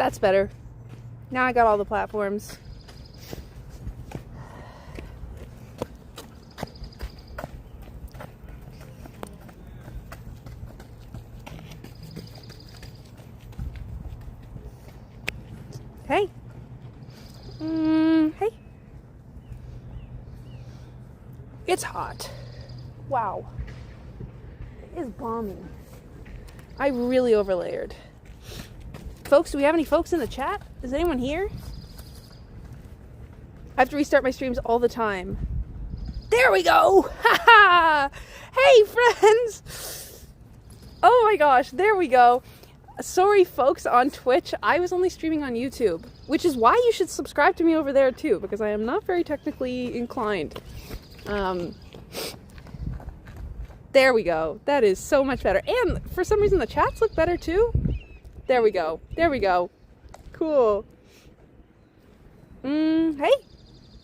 That's better. Now I got all the platforms. Hey. Hey. It's hot. Wow. It is balmy. I really overlayered. Folks, do we have any folks in the chat? Is anyone here? I have to restart my streams all the time. There we go! Ha! Hey, friends! Oh my gosh, there we go. Sorry, folks on Twitch. I was only streaming on YouTube, which is why you should subscribe to me over there too, because I am not very technically inclined. There we go. That is so much better. And for some reason the chats look better too. There we go. There we go. Cool. Hey.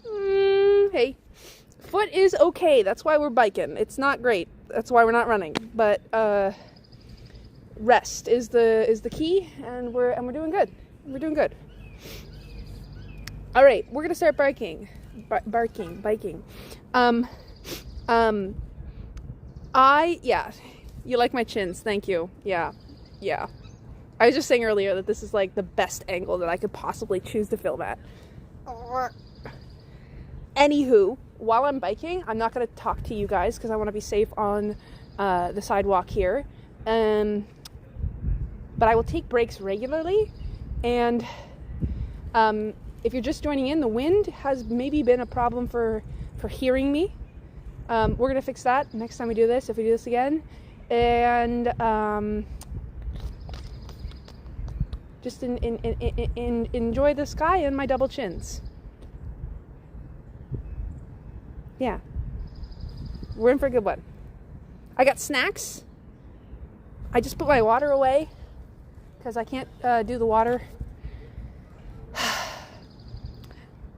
Hey. Foot is okay. That's why we're biking. It's not great. That's why we're not running. But rest is the key, and we're doing good. We're doing good. All right, we're gonna start biking. Yeah. You like my chins? Thank you. Yeah. I was just saying earlier that this is like the best angle that I could possibly choose to film at. Anywho, while I'm biking, I'm not going to talk to you guys because I want to be safe on the sidewalk here. But I will take breaks regularly. And if you're just joining in, the wind has maybe been a problem for hearing me. We're going to fix that next time we do this, if we do this again. And just enjoy the sky and my double chins. Yeah. We're in for a good one. I got snacks. I just put my water away because I can't do the water.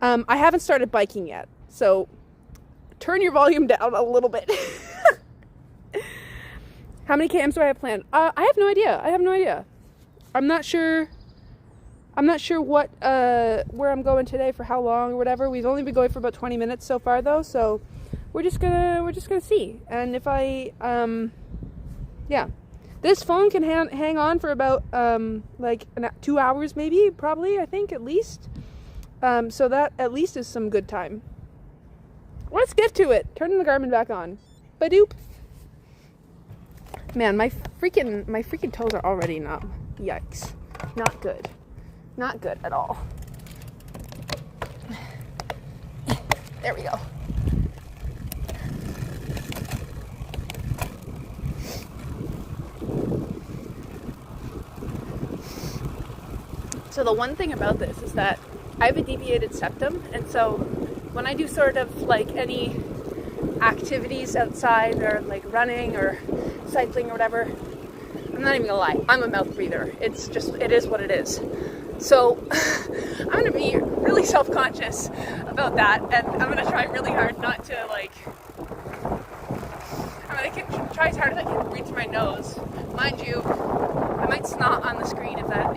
I haven't started biking yet, so turn your volume down a little bit. How many kms do I have planned? I have no idea. I'm not sure what where I'm going today for how long or whatever. We've only been going for about 20 minutes so far though, so we're just gonna see. And if I yeah. This phone can hang on for about like 2 hours maybe, probably, I think, at least. So that at least is some good time. Let's get to it. Turning the Garmin back on. Badoop. Man, my freaking toes are already numb. Yikes. Not good. Not good at all. There we go. So the one thing about this is that I have a deviated septum, and so when I do sort of like any activities outside or like running or cycling or whatever, I'm not even gonna lie, I'm a mouth breather. It is what it is. So I'm gonna be really self-conscious about that, and I'm gonna try really hard not to I try as hard as I can to breathe through my nose. Mind you, I might snot on the screen if I'm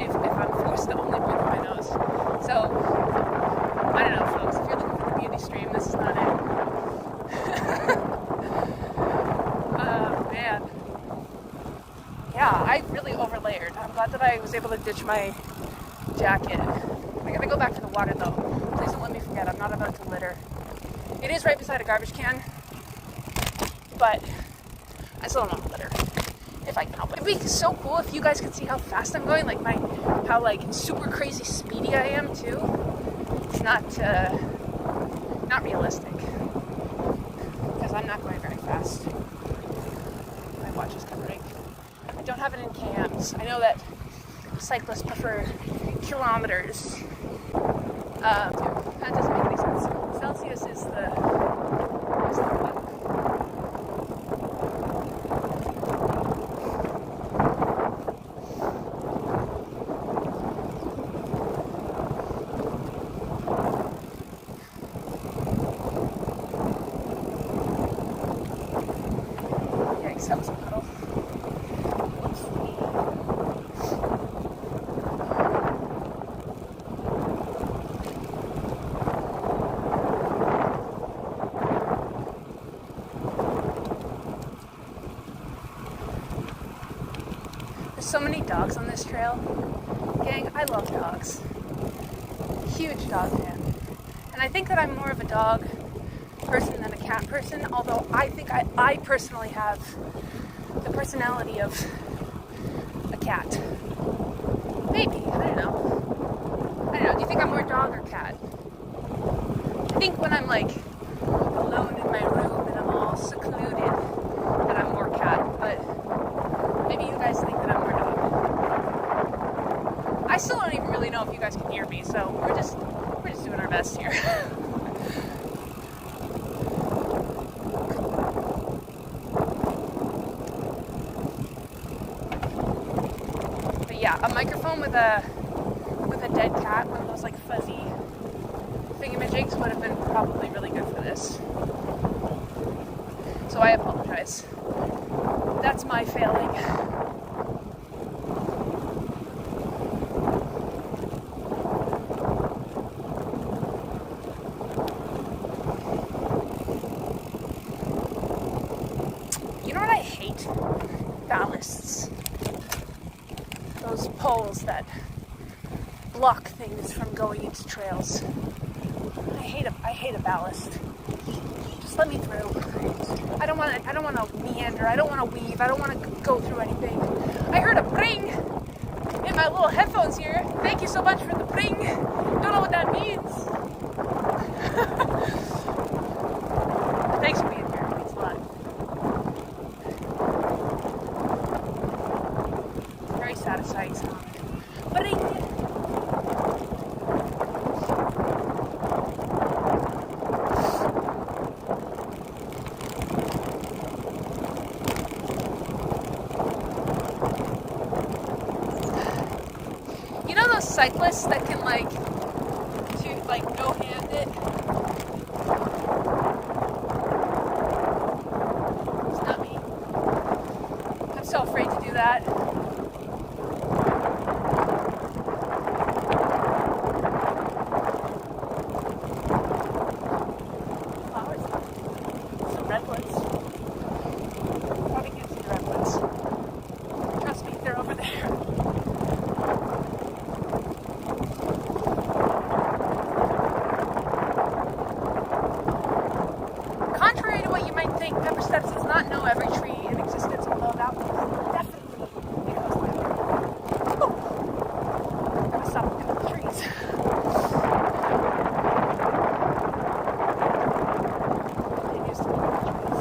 forced to only breathe through my nose. So I don't know, folks. If you're looking for the beauty stream, this is not it. Oh man. Yeah, I really overlayered. I'm glad that I was able to ditch my jacket. I gotta go back to the water though. Please don't let me forget. I'm not about to litter. It is right beside a garbage can, but I still don't want to litter if I can help it. It'd be so cool if you guys could see how fast I'm going, like how super crazy speedy I am too. It's not realistic because I'm not going very fast. My watch is covering. I don't have it in kms. I know that cyclists prefer kilometers. That doesn't make any sense. Celsius is the one. Yikes, that was a puddle. There's so many dogs on this trail. Gang, I love dogs. Huge dog fan. And I think that I'm more of a dog person than a cat person, although I think I personally have the personality of a cat. Maybe, I don't know. Do you think I'm more dog or cat? I think when I'm like alone in my room and I'm all secluded that I'm more cat, but maybe you guys think that I'm more dog. I still don't even really know if you guys can hear me, so we're just doing our best here. But yeah, a microphone with a dead cat, one of those like fuzzy thingamajigs, would have been probably really good for this. So I apologize. That's my failing. You know what I hate? Ballasts. Those poles that block things from going into trails. I hate a ballast. Just let me through. I don't want to meander. I don't want to weave. I don't want to go through anything. I heard a bring in my little headphones here. Thank you so much for the bring. Don't know what that means. Thanks for being here. It means a lot. Very satisfying sound. Bring. Cyclists that can go hand it. It's not me. I'm so afraid to do that. Flowers. Some redwoods. Probably can't see the redwoods. Trust me, they're over there. Does not know every tree in existence, although that was definitely because I'm gonna stop looking at the trees. It used to be the trees.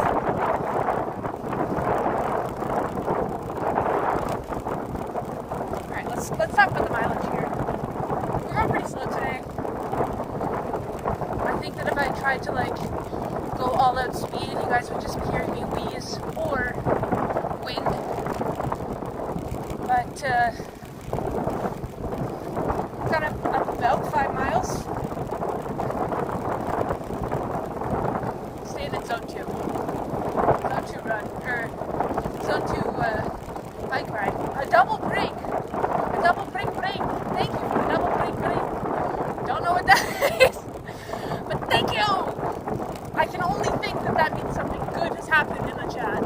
Alright, let's talk about the mileage here. We're going pretty slow today. I think that if I tried to go all out speed, you guys would just be hearing me wheeze or wind. But got up about 5 miles. Staying in zone 2. Zone 2 run, or zone 2 bike ride. A double brake. A double brake. Thank you for the double brake. Don't know what that is, but thank you. I can only think that means something good has happened in the chat.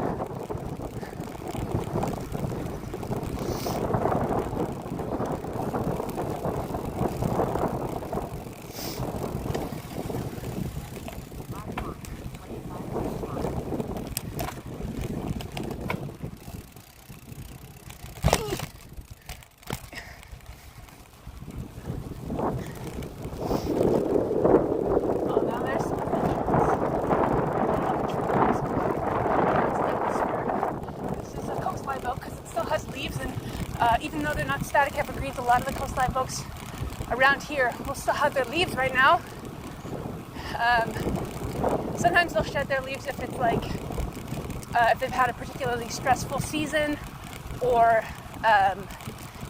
Even though they're not static evergreens, a lot of the coastline oaks around here will still have their leaves right now. Sometimes they'll shed their leaves if it's if they've had a particularly stressful season, or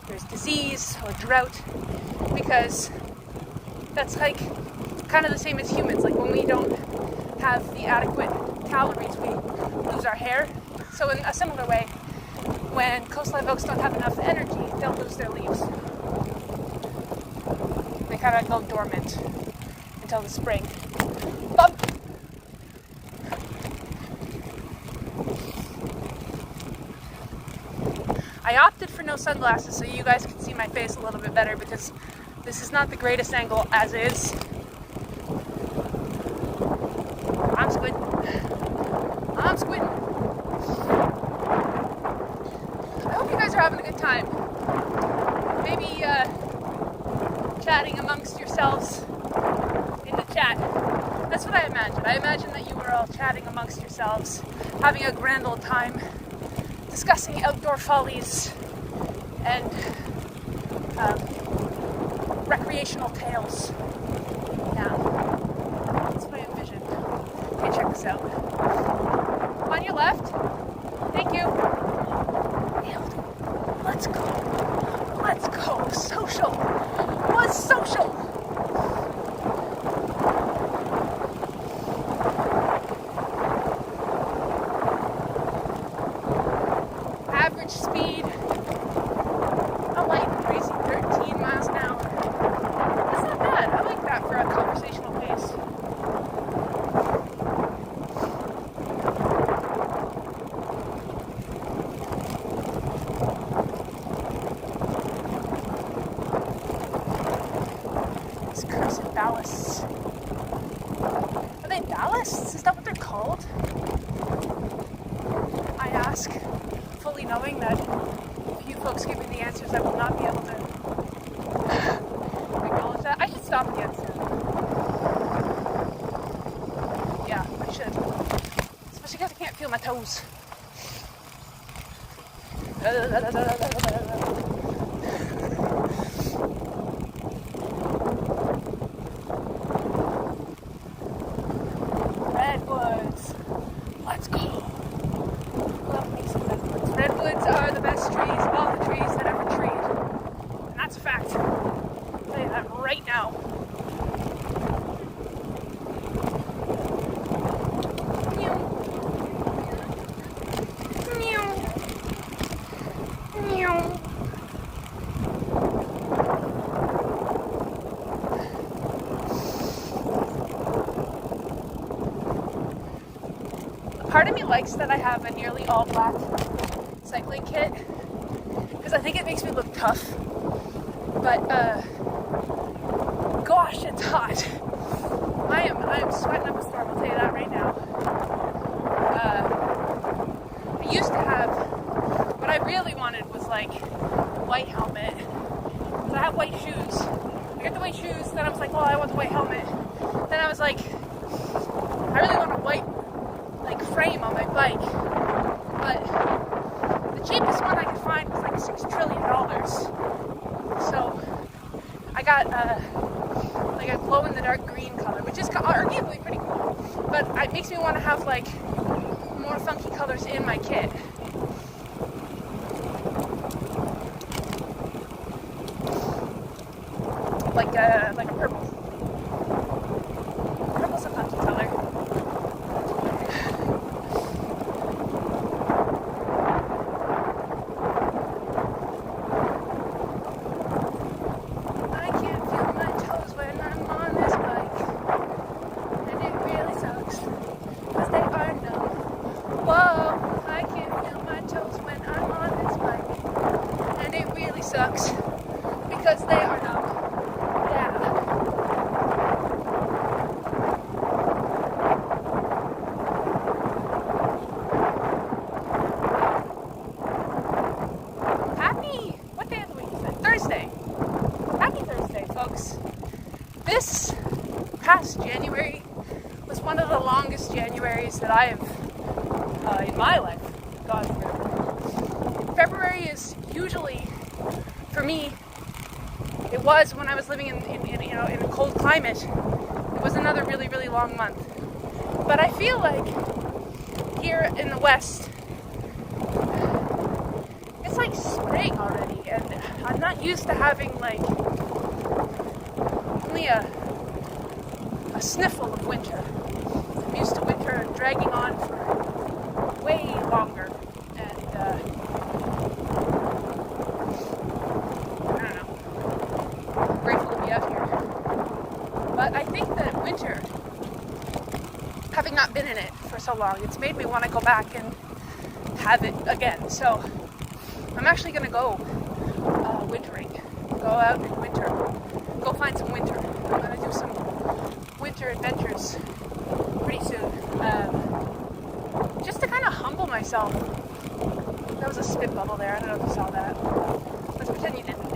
there's disease or drought, because that's kind of the same as humans. When we don't have the adequate calories, we lose our hair. So in a similar way, when coastline oaks don't have enough energy, they'll lose their leaves. They kind of go dormant until the spring. Bump! I opted for no those sunglasses so you guys can see my face a little bit better, because this is not the greatest angle as is. I'm squinting. I'm squinting. I hope you guys are having a good time. Maybe chatting amongst yourselves in the chat. That's what I imagine. I imagine that you were all chatting amongst yourselves, having a grand old time, discussing outdoor follies and recreational tales. Yeah, that's what I envision. Okay, check this out. On your left. Thank you. Let's go. Let's go. Social. Was social. Average speed, a light breezy 13 miles an hour. That's not bad. I like that for a conversational pace. These cursed ballasts. Are they ballasts? Is that what they're called? I ask, fully knowing that if you folks give me the answers, I will not be able to acknowledge that. I should stop again soon. Yeah, I should. Especially because I can't feel my toes. Redwoods. Let's go. Love me some redwoods. Redwoods are the best trees of all the trees that ever treed. And that's a fact. I'll tell you that right now. Part of me likes that I have a nearly all black cycling kit, because I think it makes me look tough, but gosh, it's hot. I am sweating up a storm, I'll tell you that right now. I used to have, what I really wanted was like a white helmet, because I have white shoes. I got the white shoes, then I was like, well, I want the white helmet. Then I was like, I really want a white frame on my bike, but the cheapest one I could find was like $6 trillion. So I got like a glow-in-the-dark green color, which is arguably pretty cool, but it makes me want to have like more funky colors in my kit. Like a purple. Purple's a funky color. Sucks because they are numb. Yeah. Happy, what day of the week is it? Thursday. Happy Thursday, folks. This past January was one of the longest Januaries that I have in my life gone through. February is usually, for me, it was when I was living in a cold climate. It was another really, really long month. But I feel like here in the West, it's like spring already, and I'm not used to having like only a sniffle of winter. I'm used to winter dragging on for way longer, and but I think that winter, having not been in it for so long, it's made me want to go back and have it again. So I'm actually going to go wintering. Go out and winter. Go find some winter. I'm gonna do some winter adventures pretty soon. Just to kind of humble myself. That was a spit bubble there. I don't know if you saw that. Let's pretend you didn't.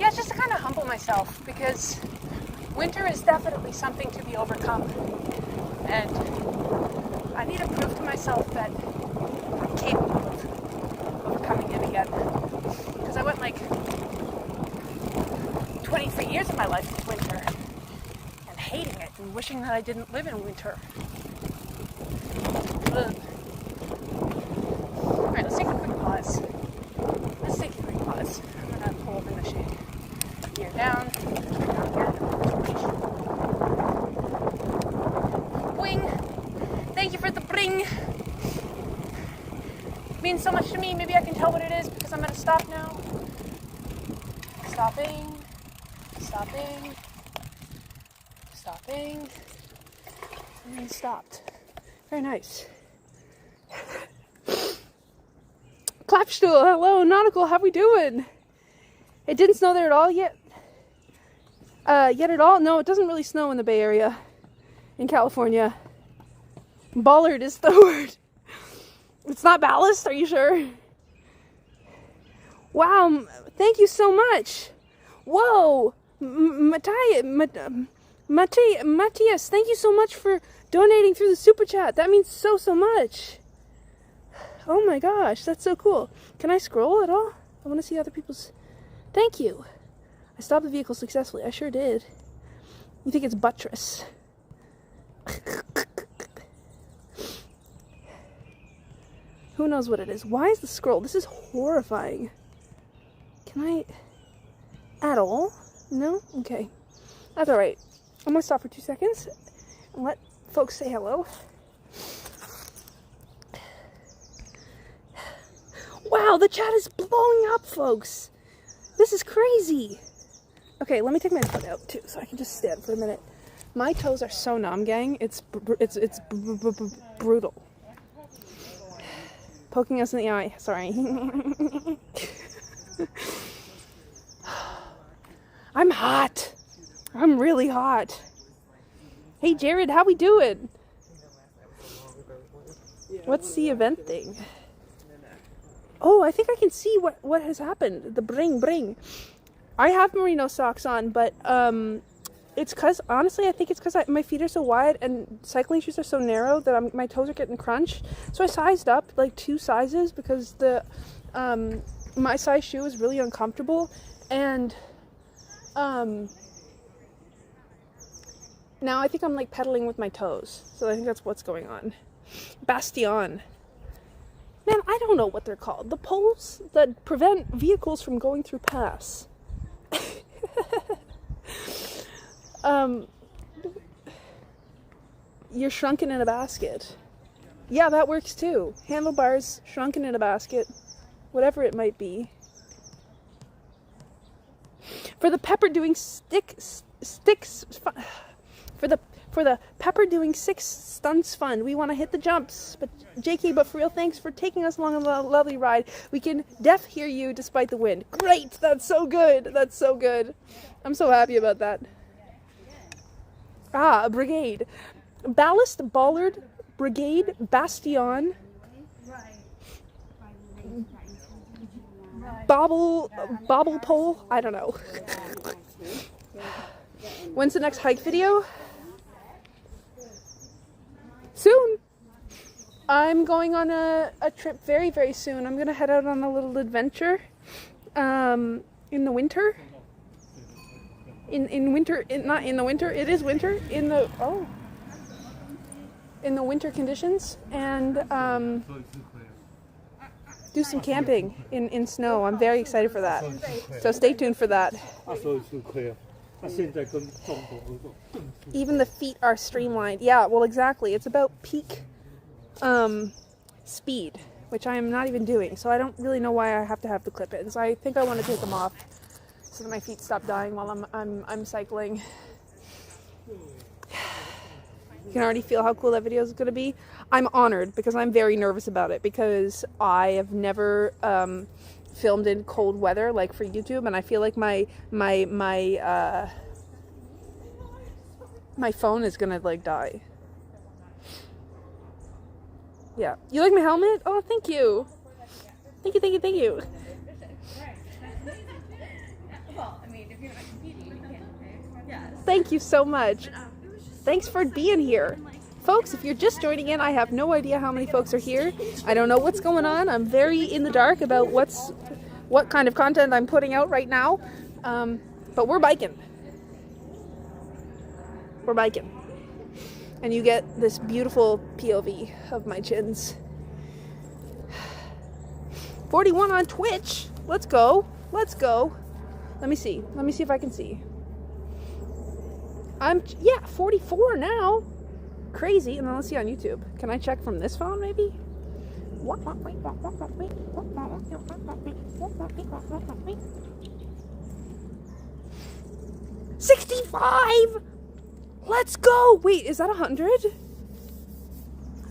Yeah, just to kind of humble myself, because winter is definitely something to be overcome. And I need to prove to myself that I'm capable of overcoming it again. Because I went like 23 years of my life with winter and hating it and wishing that I didn't live in winter. Ugh. Alright, let's take a quick pause. I'm gonna pull up in the shade. Gear down. Wing! Thank you for the bring! Means so much to me. Maybe I can tell what it is because I'm gonna stop now. Stopping. And then stopped. Very nice. Clapstool, hello, Nautical, how we doing? It didn't snow there at all yet. Yet at all? No, it doesn't really snow in the Bay Area, in California. Bollard is the word. It's not ballast, are you sure? Wow, thank you so much. Whoa, Matthias, thank you so much for donating through the super chat. That means so much. Oh my gosh, that's so cool. Can I scroll at all? I want to see other people's... Thank you. I stopped the vehicle successfully. I sure did. You think it's buttress. Who knows what it is? Why is the scroll? This is horrifying. Can I... At all? No? Okay. That's alright. I'm going to stop for 2 seconds and let folks say hello. Wow, the chat is blowing up, folks. This is crazy. Okay, let me take my foot out too, so I can just stand for a minute. My toes are so numb, gang. It's brutal. Poking us in the eye. Sorry. I'm hot. I'm really hot. Hey, Jared, how we doing? What's the event thing? Oh, I think I can see what has happened. The bring. I have merino socks on, but it's because, honestly, I think it's because my feet are so wide and cycling shoes are so narrow that my toes are getting crunched. So I sized up like 2 sizes because my size shoe is really uncomfortable. And now I think I'm like pedaling with my toes. So I think that's what's going on. Bastion. Man, I don't know what they're called. The poles that prevent vehicles from going through paths. You're shrunken in a basket. Yeah, that works too. Handlebars, shrunken in a basket. Whatever it might be. For the pepper doing sticks for the pepper doing 6 stunts fun. We want to hit the jumps. But JK, but for real, thanks for taking us along on a lovely ride. We can hear you despite the wind. Great! That's so good. That's so good. I'm so happy about that. Ah, a brigade. Ballast, bollard, brigade, bastion, bobble pole. I don't know. When's the next hike video? Soon. I'm going on a trip very, very soon. I'm going to head out on a little adventure in the winter. In winter, not in the winter, it is winter. In the winter conditions. And do some camping in snow. I'm very excited for that. So stay tuned for that. Even the feet are streamlined. Yeah, well, exactly. It's about peak speed, which I am not even doing. So I don't really know why I have to have the clip-ins. I think I want to take them off so that my feet stop dying while I'm cycling. You can already feel how cool that video is going to be. I'm honored because I'm very nervous about it because I have never filmed in cold weather, like for YouTube, and I feel like my phone is gonna like die. Yeah. You like my helmet? Oh, thank you. Thank you. Well, I mean, if you're not competing, you can. Yeah. Thank you so much. Thanks for being here. Folks, if you're just joining in, I have no idea how many folks are here. I don't know what's going on. I'm very in the dark about what kind of content I'm putting out right now. But we're biking. We're biking. And you get this beautiful POV of my chins. 41 on Twitch. Let's go. Let's go. Let me see. Let me see if I can see. 44 now. Crazy. And then let's see on YouTube. Can I check from this phone maybe? 65. Let's go. Wait, is that 100?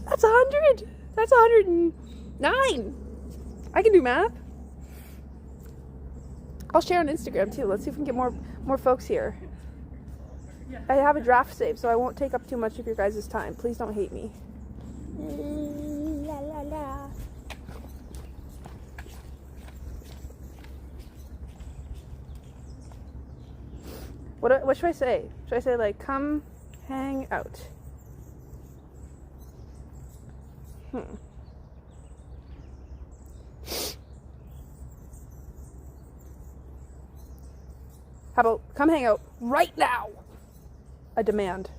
That's 100. That's 109. I can do math. I'll share on Instagram too. Let's see if we can get more folks here. I have a draft saved, so I won't take up too much of your guys' time. Please don't hate me. La la la. What should I say? Should I say like, come hang out? How about come hang out right now? A demand.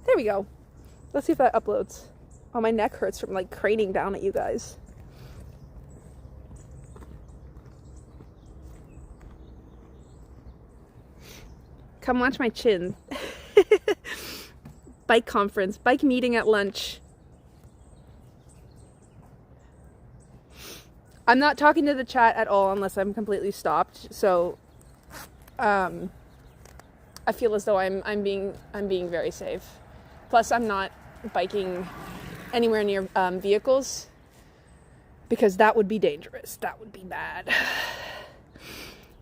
There we go. Let's see if that uploads. Oh, my neck hurts from like craning down at you guys. Come watch my chin. Bike conference, bike meeting at lunch. I'm not talking to the chat at all unless I'm completely stopped. So, I feel as though I'm being very safe. Plus, I'm not biking anywhere near vehicles because that would be dangerous. That would be bad.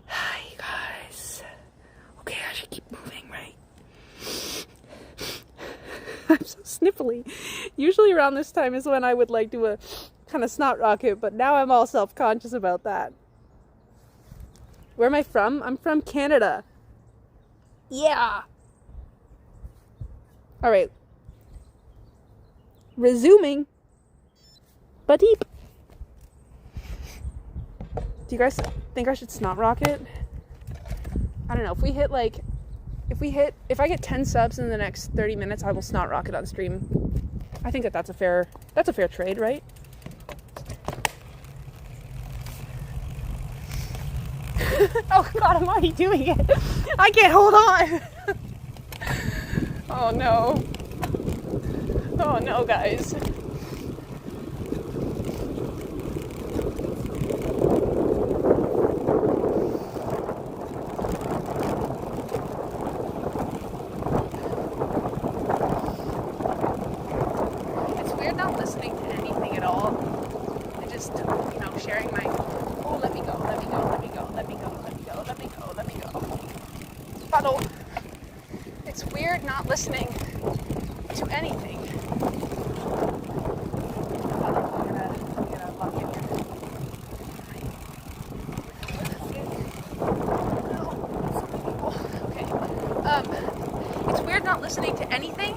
Hi, guys. Okay, I should keep moving, right? I'm so sniffly. Usually around this time is when I would like do a kind of snot rocket, but now I'm all self-conscious about that. Where am I from? I'm from Canada. Yeah. All right. Resuming. But deep. Do you guys think I should snot rocket? I don't know. If I get 10 subs in the next 30 minutes, I will snot rocket on stream. I think that's a fair trade, right? Oh God, I'm already doing it. I can't hold on. Oh no. Oh no, guys. It's weird not listening to anything at all. I just, sharing my, let me go. Puddle. It's weird not listening to anything. I'm gonna lock it. Okay. It's weird not listening to anything.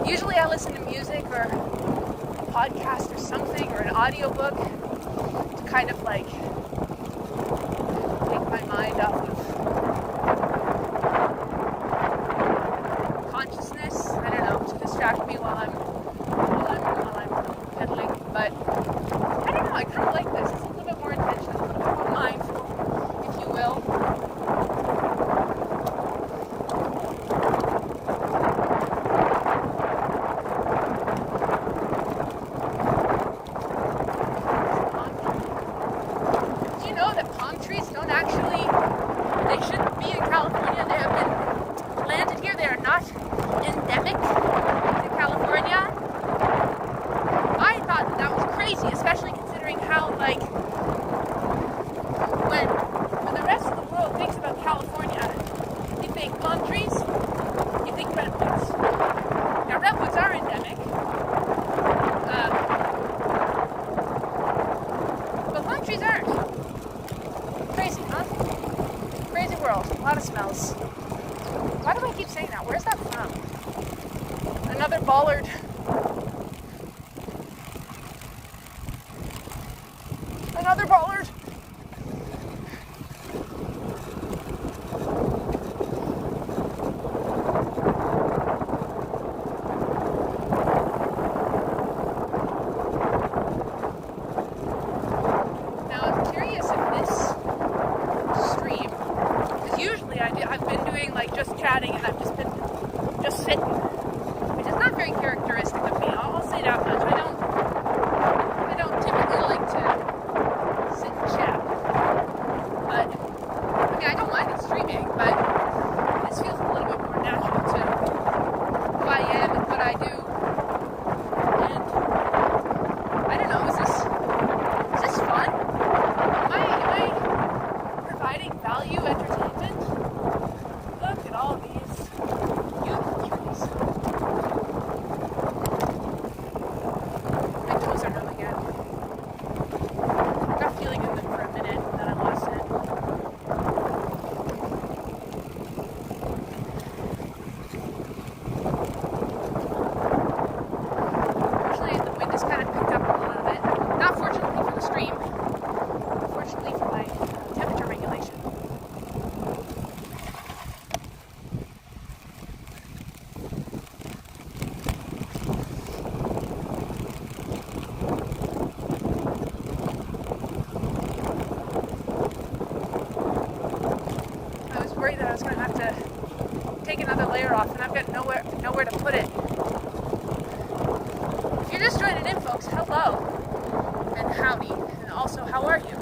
Usually I listen to music or a podcast or something or an audiobook to kind of like take my mind off of consciousness. I don't know, to distract me while I'm pedaling. But I don't know, I kind of like this. It's a little bit more intentional, a little bit more mindful, if you will. Do you know that palm trees don't actually smells. A lot of smells. Why do I keep saying that? Where's that from? Another bollard. Another bollard. Now I'm curious if this stream, because usually I've been doing like just chatting and I've just been just sitting, which is not very characteristic of me. I'll say that much. I don't typically like to sit and chat. But I mean I don't mind it streaming, but this feels a little bit more natural to who I am and what I do. And I don't know, is this fun? Am I providing value, entertainment? Look at all these beautiful trees. My toes are numb again. I got feeling in them for a minute, and then I lost it. Fortunately, the wind has kind of picked up a little bit. Not fortunately for the stream, but fortunately for my temperature regulation. I was worried that I was going to have to take another layer off, and I've got nowhere to put it. If you're just joining in, folks, hello and howdy, and also how are you?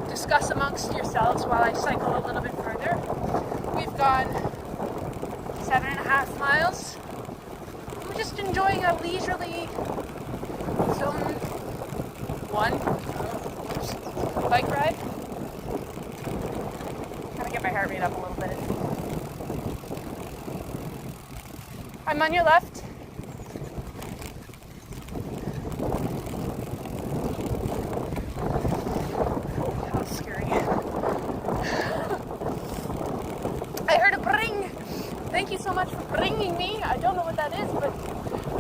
Discuss amongst yourselves while I cycle a little bit further. We've gone 7.5 miles. We're just enjoying a leisurely zone 1 bike ride. Gotta get my heart rate up a little bit. I'm on your left. That was scary. I heard a bring. Thank you so much for bringing me. I don't know what that is, but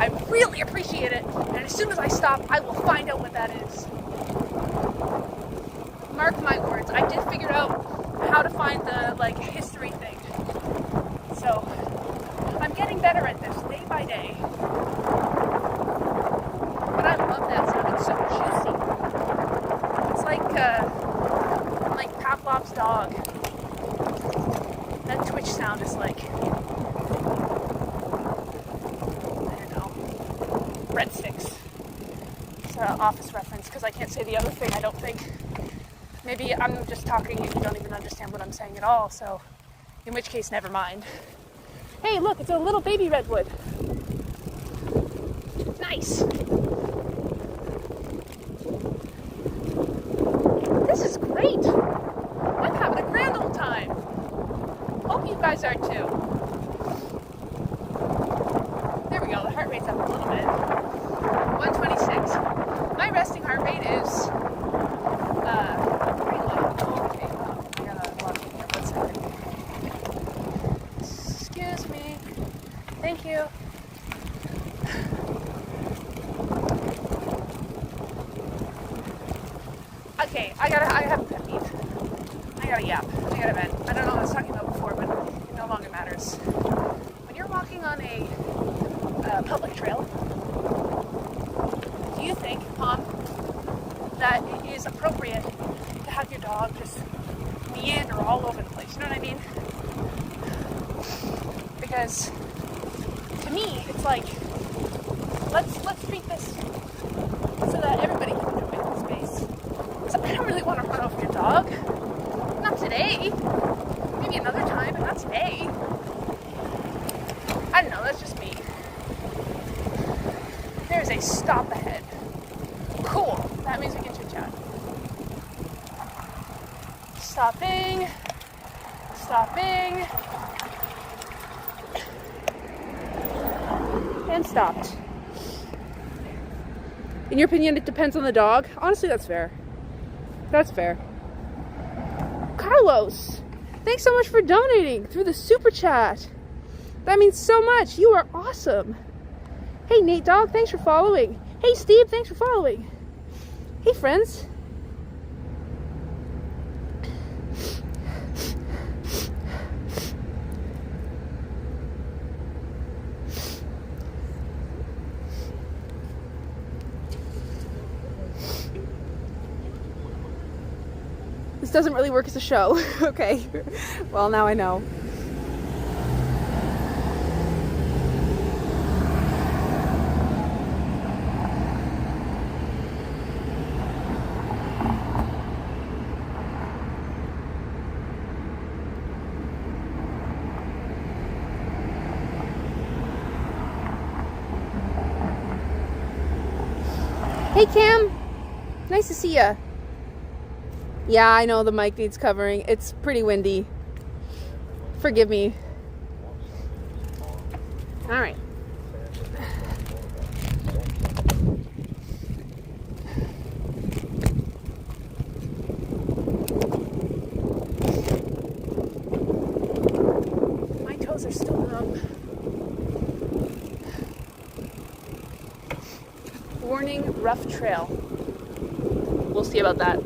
I really appreciate it. And as soon as I stop, I will find out what that is. Mark my words, I did figure out how to find the history thing. So I'm getting better at this day by day. But I love that sound. It's so juicy. It's like Pavlov's dog. That Twitch sound is like, I don't know, breadsticks. It's an Office reference because I can't say the other thing, I don't think. Maybe I'm just talking and you don't even understand what I'm saying at all, so in which case, never mind. Hey, look, it's a little baby redwood. Nice. This is great. I'm having a grand old time. Hope you guys are too. There we go, the heart rate's up a little bit. 126. My resting heart rate is pretty low. Okay, I gotta log in here. 1 second. Excuse me. Thank you. Okay, I have a pet peeve. I gotta yap. I gotta vent. I don't know what I was talking about before, but it no longer matters. When you're walking on a public trail, do you think, Mom, that it is appropriate to have your dog just meander all over the place? You know what I mean? Because to me, it's like, let's treat this so that everybody can enjoy the space. So I don't really want to run over your dog. Not today. Maybe another time, but not today. I don't know, that's just me. There's a stop ahead. Cool. That means we can chit chat. Stopping. Stopping. And stopped. In your opinion, it depends on the dog? Honestly, that's fair. That's fair. Carlos, thanks so much for donating through the super chat. That means so much. You are awesome. Hey, Nate Dog, thanks for following. Hey, Steve, thanks for following. Hey, friends. This doesn't really work as a show. Okay. Well, now I know. Hey, Cam. Nice to see ya. Yeah, I know the mic needs covering. It's pretty windy. Forgive me. All right. My toes are still numb. Warning, rough trail. We'll see about that.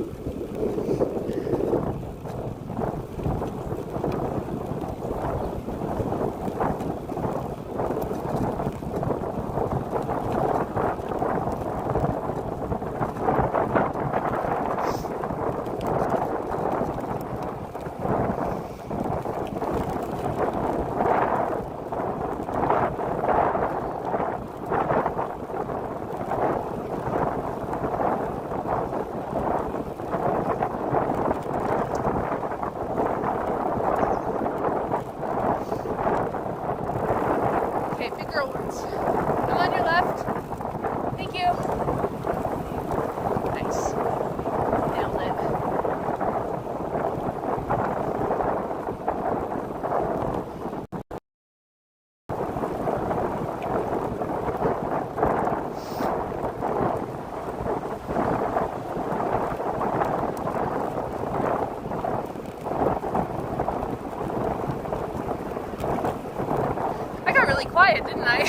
Quiet, didn't I?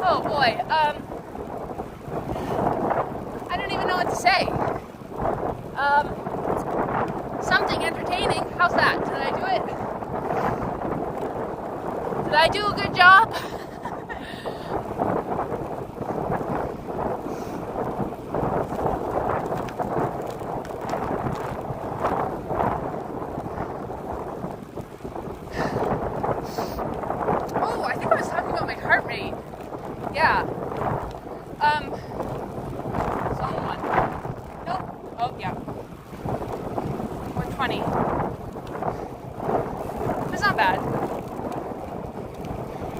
Oh boy. I don't even know what to say. Something entertaining. How's that? Did I do it? Did I do a good job? Yeah. Zone 1. Nope. Oh, yeah. 120. It's not bad.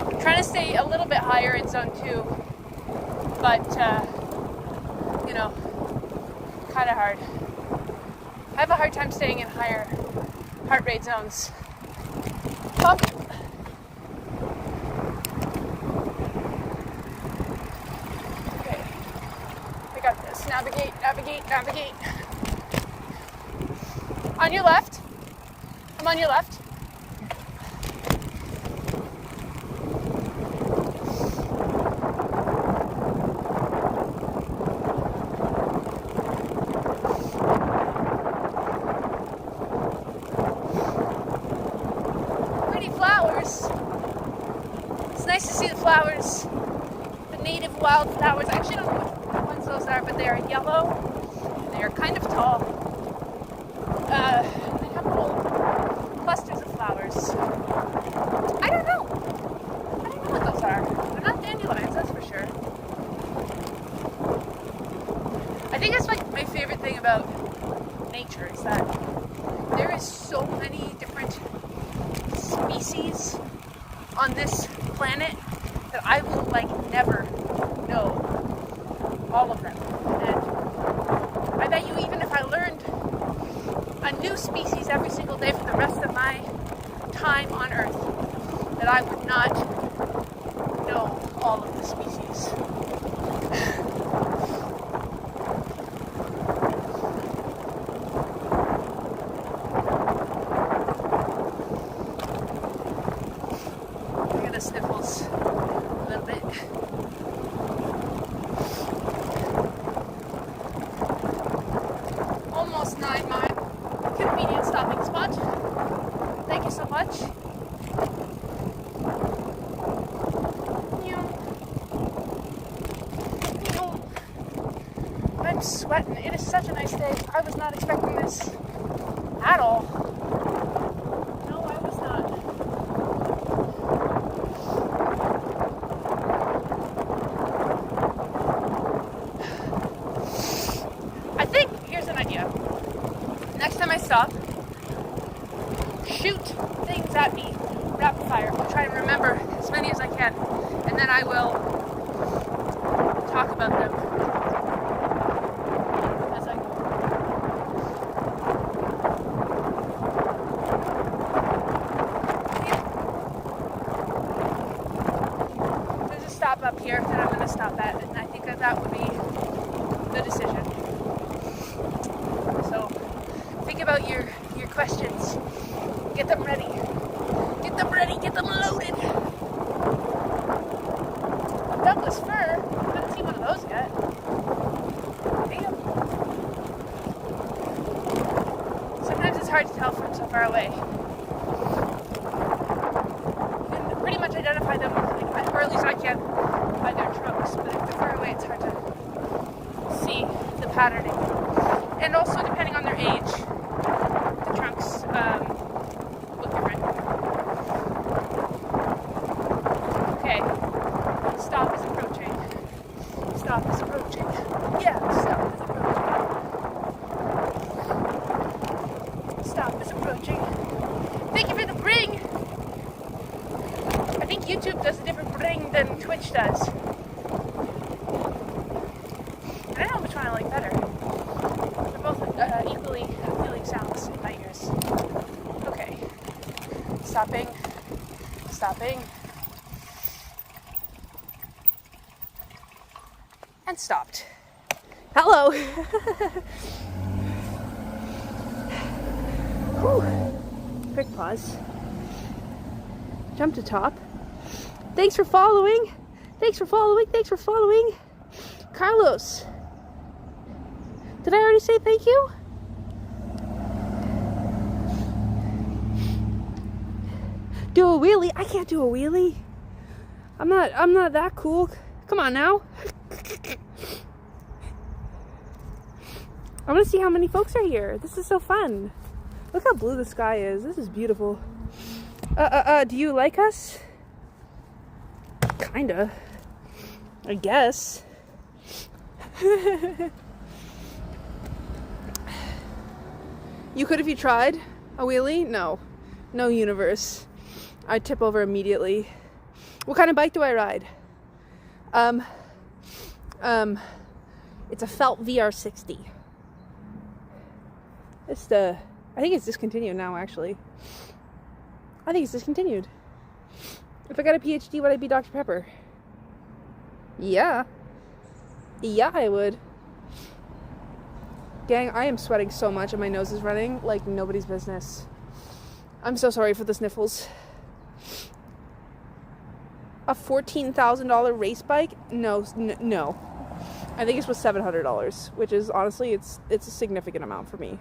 I'm trying to stay a little bit higher in zone 2. But, you know, kind of hard. I have a hard time staying in higher heart rate zones. Oh. Navigate. On your left. I'm on your left. Pretty flowers. It's nice to see the flowers. The native wildflowers. I actually don't know which ones those are, but they are yellow. They're kind of tall. They have little clusters of flowers. I don't know what those are. They're not dandelions, that's for sure. I think that's like my favorite thing about nature is that there is so many different species on this planet that I will like never know all of them. And I bet you even if I learned a new species every single day for the rest of my time on Earth, that I would not know all of the species. this 9-mile convenient stopping spot. Thank you so much. I'm sweating. It is such a nice day. I was not expecting this at all. No, I was not. I think, here's an idea. Next time I stop, shoot things at me, rapid fire. I'll try to remember as many as I can, and then I will talk about them as I go. There's a stop up here that I'm going to stop at, and I think that would be the decision. So think about your questions. Get them ready. Get them ready. Get them loaded. A Douglas fir. I haven't seen one of those yet. Damn. Sometimes it's hard to tell from so far away. You can pretty much identify them, or at least I can, by their trunks. But if they're far away, it's hard to see the patterning. And also, depending on their age, the trunks look different. Okay, stop is approaching. Stop is approaching. Yeah, stop is approaching. Stop is approaching. Thank you for the bring! I think YouTube does a different bring than Twitch does. I don't know which one I like better. They're both equally appealing sounds in my ears. Okay. Stopping. Stopping. And stopped. Hello! Whew. Quick pause. Jump to top. Thanks for following. Thanks for following. Thanks for following. Carlos. Did I already say thank you? Do a wheelie? I can't do a wheelie. I'm not that cool. Come on now. I want to see how many folks are here. This is so fun. Look how blue the sky is. This is beautiful. Do you like us? Kinda. I guess. You could if you tried a wheelie? No. No universe. I'd tip over immediately. What kind of bike do I ride? It's a Felt VR60. I think it's discontinued now, actually. I think it's discontinued. If I got a PhD, would I be Dr. Pepper? Yeah. Yeah, I would. Gang, I am sweating so much and my nose is running like nobody's business. I'm so sorry for the sniffles. A $14,000 race bike? No. I think it's worth $700, which is honestly, it's a significant amount for me.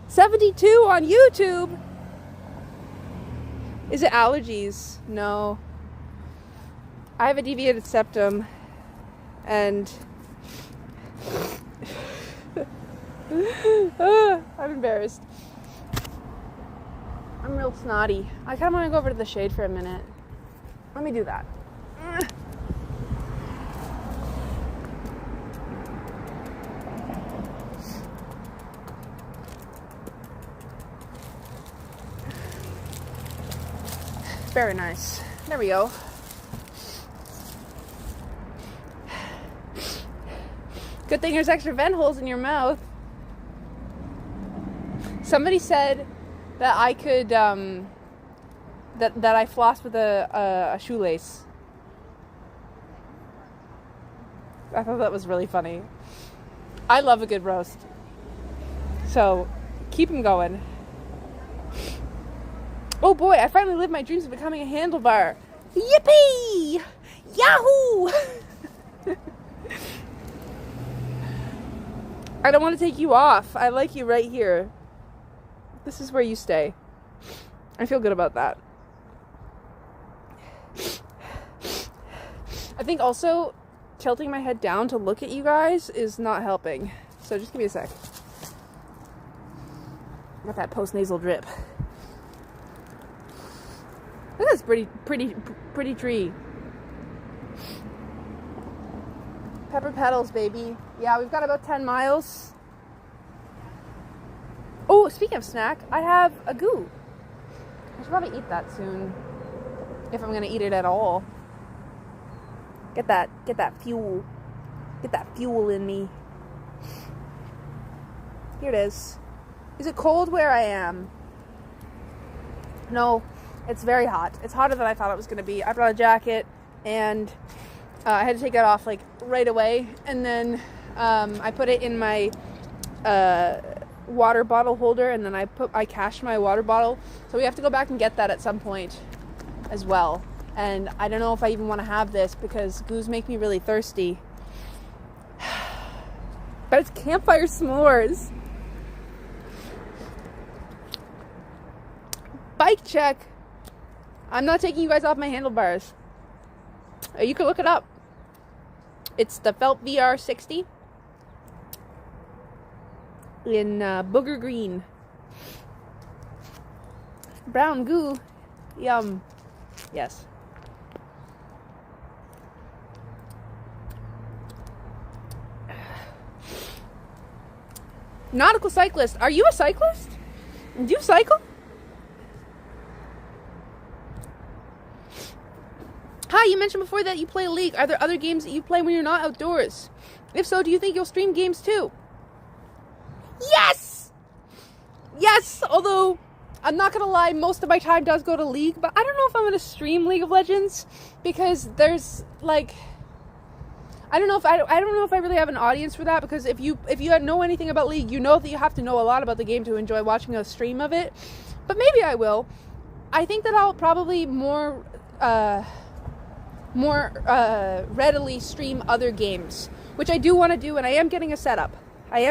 $72 on YouTube. Is it allergies? No. I have a deviated septum, and I'm embarrassed. I'm real snotty. I kind of want to go over to the shade for a minute. Let me do that. Very nice. There we go. Good thing there's extra vent holes in your mouth. Somebody said that I could, that I floss with a shoelace. I thought that was really funny. I love a good roast. So, keep them going. Oh boy, I finally lived my dreams of becoming a handlebar. Yippee! Yahoo! I don't want to take you off. I like you right here. This is where you stay. I feel good about that. I think also tilting my head down to look at you guys is not helping. So just give me a sec. Got that post-nasal drip. Look at this pretty tree. Pepper petals, baby. Yeah, we've got about 10 miles. Oh, speaking of snack, I have a goo. I should probably eat that soon. If I'm gonna eat it at all. Get that fuel. Get that fuel in me. Here it is. Is it cold where I am? No, it's very hot. It's hotter than I thought it was gonna be. I brought a jacket and I had to take it off like right away. And then I put it in my water bottle holder, and then I cached my water bottle. So we have to go back and get that at some point as well. And I don't know if I even want to have this because goos make me really thirsty. But it's campfire s'mores. Bike check. I'm not taking you guys off my handlebars. You can look it up. It's the Felt VR 60 in booger green. Brown goo. Yum. Yes. Nautical cyclist. Are you a cyclist? Do you cycle? Hi, you mentioned before that you play League. Are there other games that you play when you're not outdoors? If so, do you think you'll stream games too? Yes! Yes! Although, I'm not gonna lie, most of my time does go to League, but I don't know if I'm gonna stream League of Legends because there's like, I don't know if I really have an audience for that, because if you know anything about League, you know that you have to know a lot about the game to enjoy watching a stream of it. But maybe I will. I think that I'll probably more readily stream other games, which I do want to do, and I am getting a setup. I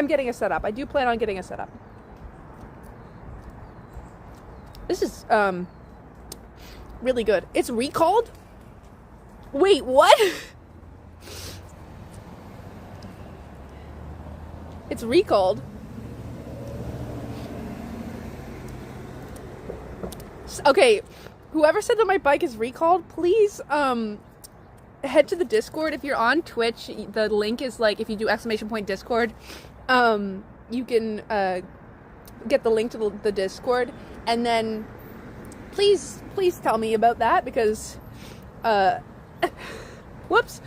do plan on getting a setup. This is really good. It's recalled? Wait, what? It's recalled. Okay, whoever said that my bike is recalled, please head to the Discord. If you're on Twitch, the link is like, if you do !Discord, you can get the link to the Discord, and then please tell me about that, because whoops.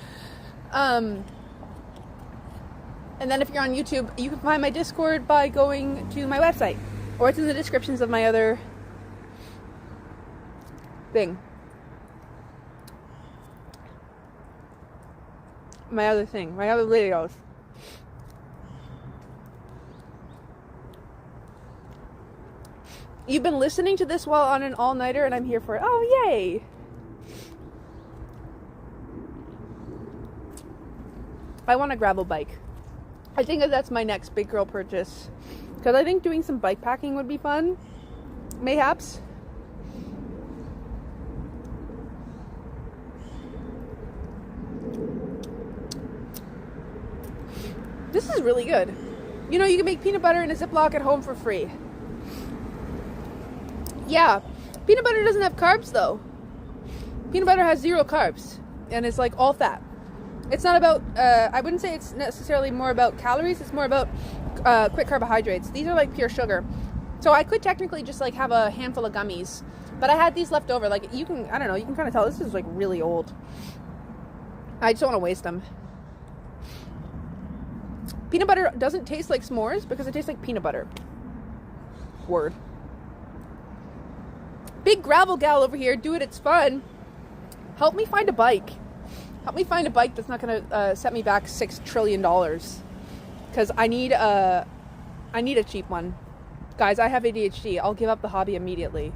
And then if you're on YouTube, you can find my Discord by going to my website, or it's in the descriptions of my other thing. My other videos. You've been listening to this while on an all-nighter, and I'm here for it. Oh, yay! I want a gravel bike. I think that's my next big girl purchase, because I think doing some bike packing would be fun. Mayhaps. This is really good. You know, you can make peanut butter in a Ziploc at home for free. Yeah, peanut butter doesn't have carbs though. Peanut butter has 0 carbs, and it's like all fat. It's not about, I wouldn't say it's necessarily more about calories, it's more about quick carbohydrates. These are like pure sugar. So I could technically just like have a handful of gummies, but I had these left over. Like you can, I don't know, you can kind of tell this is like really old. I just don't want to waste them. Peanut butter doesn't taste like s'mores because it tastes like peanut butter. Word. Big gravel gal over here, do it, it's fun. Help me find a bike. Help me find a bike that's not going to set me back $6 trillion. Because I need a cheap one. Guys, I have ADHD. I'll give up the hobby immediately.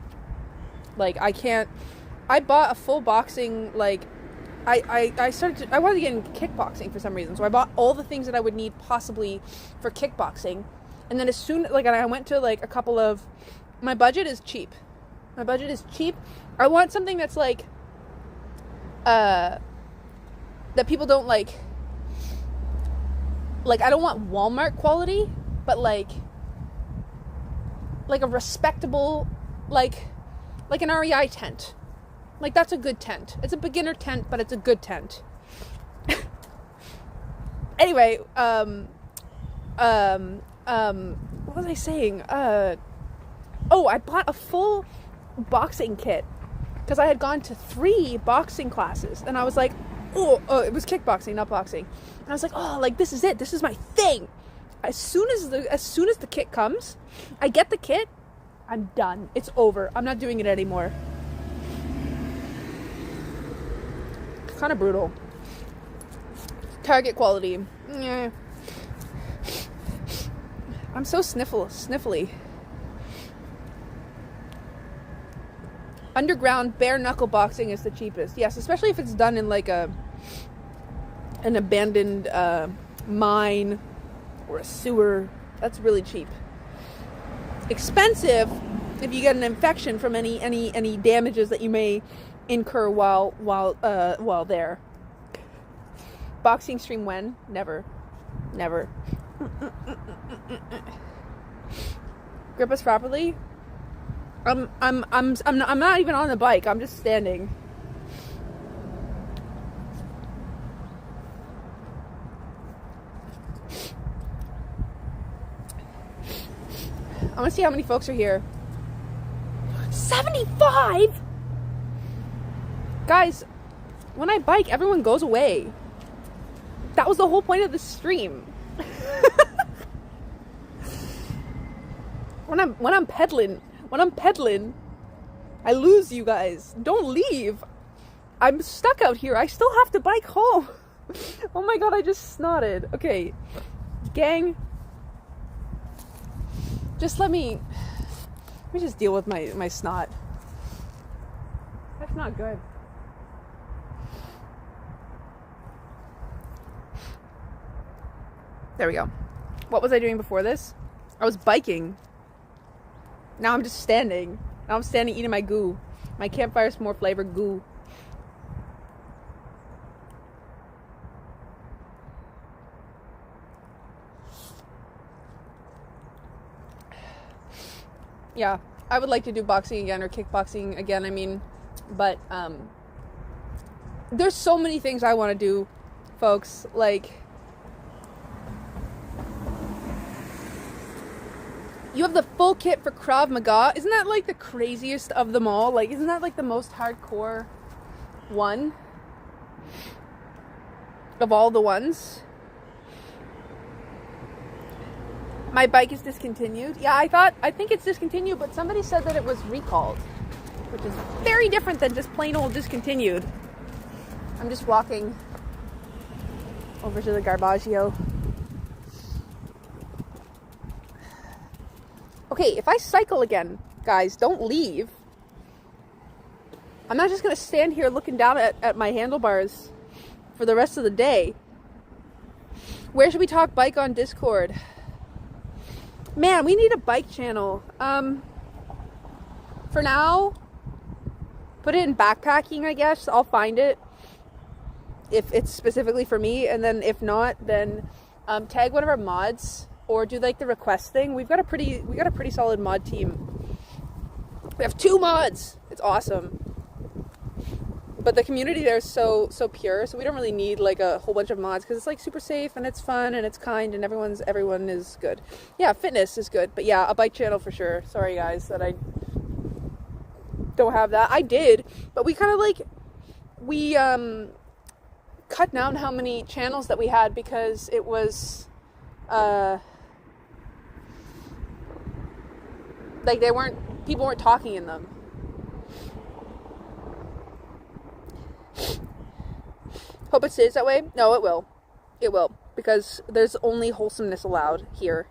Like, I bought a full boxing, like, I wanted to get into kickboxing for some reason, so I bought all the things that I would need possibly for kickboxing, and then and I went to, like, a couple of, my budget is cheap. I want something that's, like, that people don't, like, I don't want Walmart quality, but, like a respectable, like an REI tent. Like, that's a good tent. It's a beginner tent, but it's a good tent. Anyway, what was I saying? I bought a full boxing kit because I had gone to 3 boxing classes, and I was like, oh, it was kickboxing, not boxing. And I was like, oh, like, this is it. This is my thing. As soon as the kit comes, I get the kit, I'm done. It's over. I'm not doing it anymore. It's kind of brutal. Target quality. Yeah. I'm so sniffly. Underground bare knuckle boxing is the cheapest. Yes, especially if it's done in like an abandoned mine or a sewer. That's really cheap. Expensive if you get an infection from any damages that you may incur while there. Boxing stream when? Never. Grip us properly. I'm not even on the bike. I'm just standing. I want to see how many folks are here. 75? Guys, when I bike, everyone goes away. That was the whole point of the stream. When I'm pedaling, I lose you guys. Don't leave. I'm stuck out here. I still have to bike home. Oh my god, I just snotted. Okay, gang. Just let me just deal with my snot. That's not good. There we go. What was I doing before this? I was biking. Now I'm just standing. Now I'm standing eating my goo. My campfire s'more flavored goo. Yeah, I would like to do boxing again or kickboxing again, I mean, but there's so many things I want to do, folks. Like, you have the full kit for Krav Maga. Isn't that like the craziest of them all? Like, isn't that like the most hardcore one of all the ones? My bike is discontinued. Yeah, I think it's discontinued, but somebody said that it was recalled, which is very different than just plain old discontinued. I'm just walking over to the Garbaggio. Okay, if I cycle again, guys, don't leave. I'm not just going to stand here looking down at my handlebars for the rest of the day. Where should we talk bike on Discord? Man, we need a bike channel. For now, put it in backpacking, I guess. I'll find it if it's specifically for me, and then if not, then tag one of our mods or do like the request thing. We got a pretty solid mod team. We have 2 mods. It's awesome. But the community there is so pure, so we don't really need like a whole bunch of mods because it's like super safe and it's fun and it's kind and everyone is good. Yeah, fitness is good, but yeah, a bike channel for sure. Sorry guys that I don't have that. I did, but we kind of like cut down how many channels that we had because it was like people weren't talking in them. Hope it stays that way. No, it will. It will. Because there's only wholesomeness allowed here.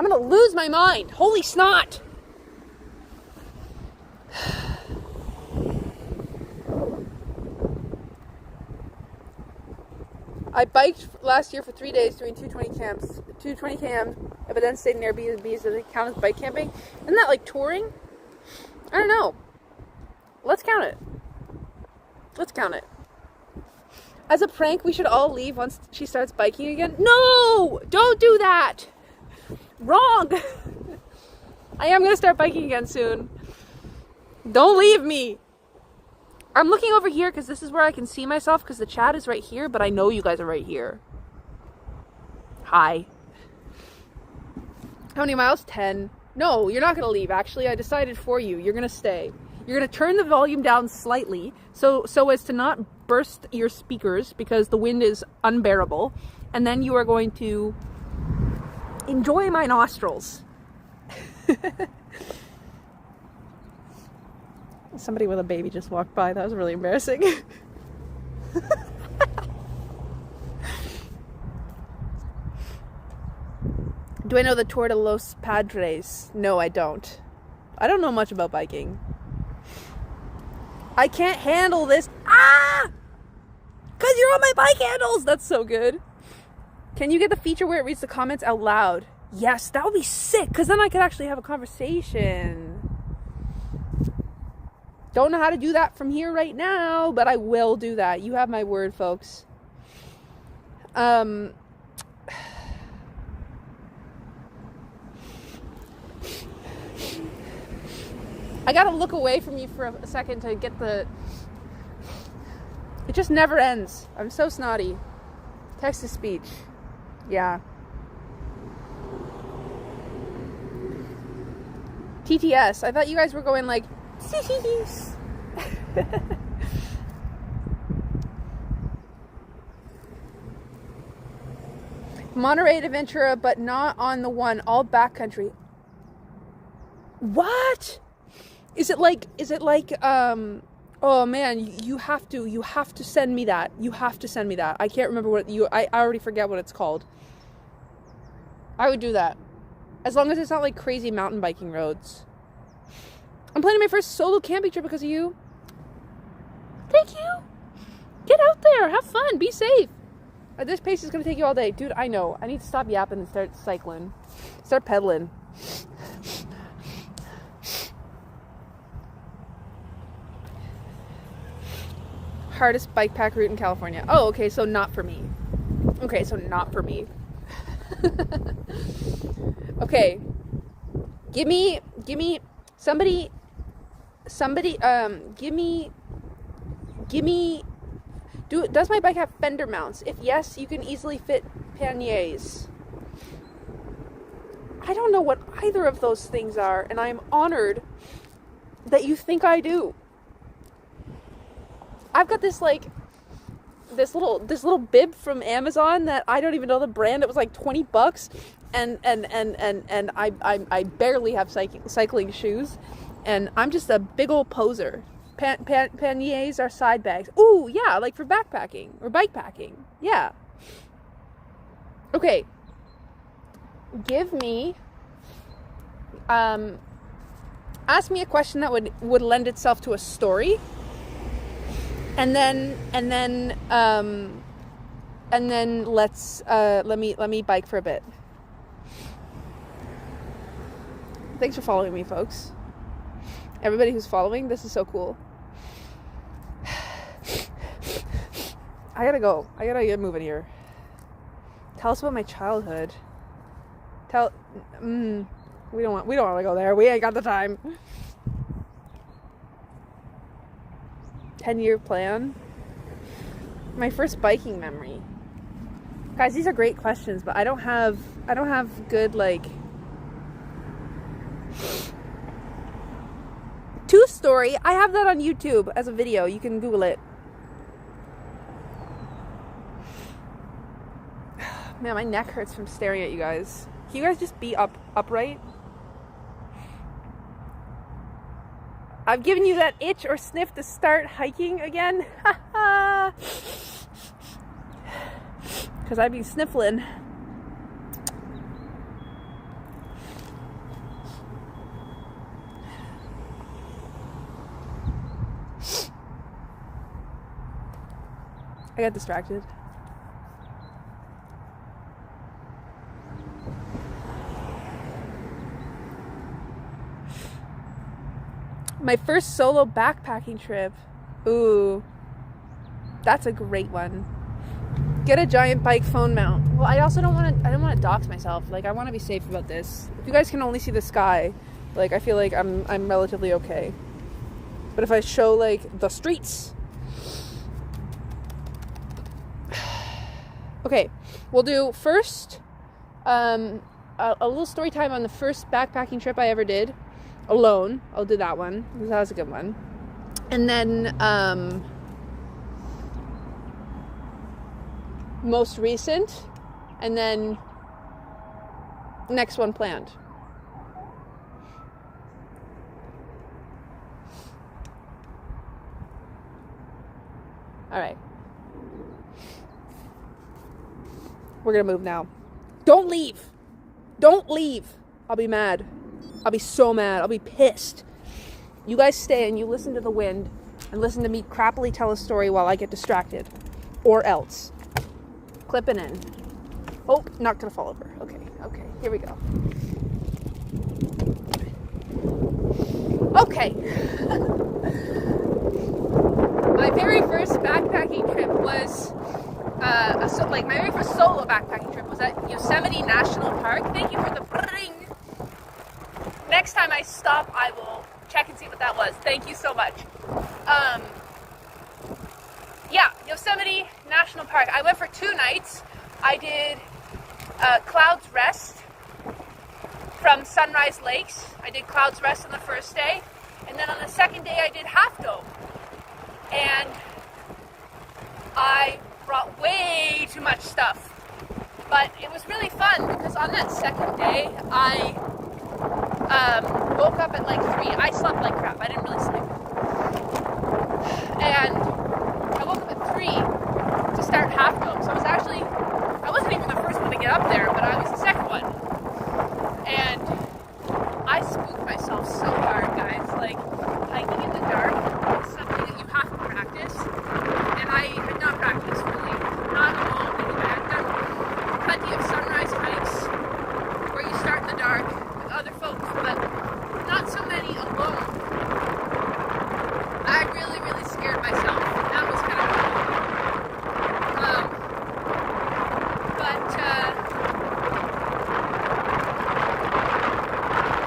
I'm gonna lose my mind. Holy snot. I biked last year for 3 days doing 220 camps. 220 km, but then stayed in Airbnbs. Does it count as bike camping? Isn't that like touring? I don't know. Let's count it. Let's count it. As a prank, we should all leave once she starts biking again. No! Don't do that! Wrong! I am going to start biking again soon. Don't leave me! I'm looking over here because this is where I can see myself because the chat is right here, but I know you guys are right here. Hi. How many miles? 10. No, you're not going to leave, actually. I decided for you. You're going to stay. You're going to turn the volume down slightly so as to not burst your speakers because the wind is unbearable. And then you are going to enjoy my nostrils. Somebody with a baby just walked by. That was really embarrassing. Do I know the Tour de los Padres? No, I don't. I don't know much about biking. I can't handle this. Ah! Because you're on my bike handles! That's so good. Can you get the feature where it reads the comments out loud? Yes, that would be sick, because then I could actually have a conversation. Don't know how to do that from here right now, but I will do that. You have my word, folks. I gotta look away from you for a second to get the... It just never ends. I'm so snotty. Text-to-speech. Yeah. TTS. I thought you guys were going like... Monterey to Ventura, but not on the one. All backcountry. What? Is it like, oh man, you have to send me that. You have to send me that. I can't remember I already forget what it's called. I would do that. As long as it's not like crazy mountain biking roads. I'm planning my first solo camping trip because of you. Thank you. Get out there. Have fun. Be safe. This pace is going to take you all day. Dude, I know. I need to stop yapping and start cycling. Start pedaling. Hardest bike pack route in California. Oh, okay. So not for me. Okay. So not for me. Okay. Give me somebody, does my bike have fender mounts? If yes, you can easily fit panniers. I don't know what either of those things are, and I am honored that you think I do. I've got this little bib from Amazon that I don't even know the brand. It was like $20, and I barely have cycling shoes, and I'm just a big old poser. Panniers are side bags. Ooh, yeah, like for backpacking or bike packing. Yeah. Okay. Give me, ask me a question that would lend itself to a story. And then let's let me bike for a bit. Thanks for following me, folks. Everybody who's following, this is so cool. I gotta go. I gotta get moving here. Tell us about my childhood. We don't want to go there. We ain't got the time. 10-year plan. My first biking memory. Guys, these are great questions, but I don't have good like Tooth story. I have that on YouTube as a video. You can Google it. Man, my neck hurts from staring at you guys. Can you guys just be upright? I've given you that itch or sniff to start hiking again. Because I've been sniffling. I got distracted. My first solo backpacking trip. Ooh, that's a great one. Get a giant bike phone mount. Well, I also don't want to dox myself. Like, I want to be safe about this. If you guys can only see the sky, like, I feel like I'm relatively okay. But if I show, like, the streets. Okay, we'll do first a little story time on the first backpacking trip I ever did. Alone. I'll do that one, because that was a good one. And then most recent, and then next one planned. All right. We're gonna move now. Don't leave. Don't leave. I'll be mad. I'll be so mad. I'll be pissed. You guys stay and you listen to the wind and listen to me crappily tell a story while I get distracted. Or else. Clipping in. Oh, not gonna fall over. Okay, here we go. Okay. My very first backpacking trip was, my very first solo backpacking trip was at Yosemite National Park. Thank you for the ring. Next time I stop, I will check and see what that was. Thank you so much. Yosemite National Park. I went for 2 nights. I did Clouds Rest from Sunrise Lakes. I did Clouds Rest on the first day. And then on the second day, I did Half Dome. And I brought way too much stuff. But it was really fun because on that second day, I woke up at like 3. I slept like crap. I didn't really sleep. And I woke up at 3 to start Half Dome. So I wasn't even the first one to get up there, but I was the second one. And I spooked myself so hard, guys. Like, hiking in the dark is something that you have to practice. And I had not practiced really. Not at all. Anyway, I've done plenty of sunrise hikes where you start in the dark with other folks, but not so many alone. I really, really scared myself. That was kind of cool.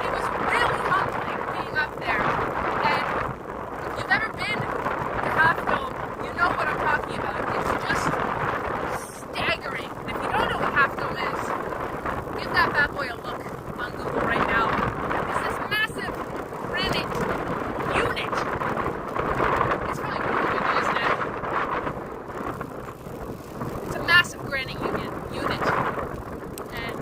It was really humbling being up there. And if you've ever been to Half Dome, you know what I'm talking about. It's just staggering. And if you don't know what Half Dome is, give that bad boy a look on Google right now. It's this massive granite unit. It's probably Google, isn't it? It's a massive granite unit. And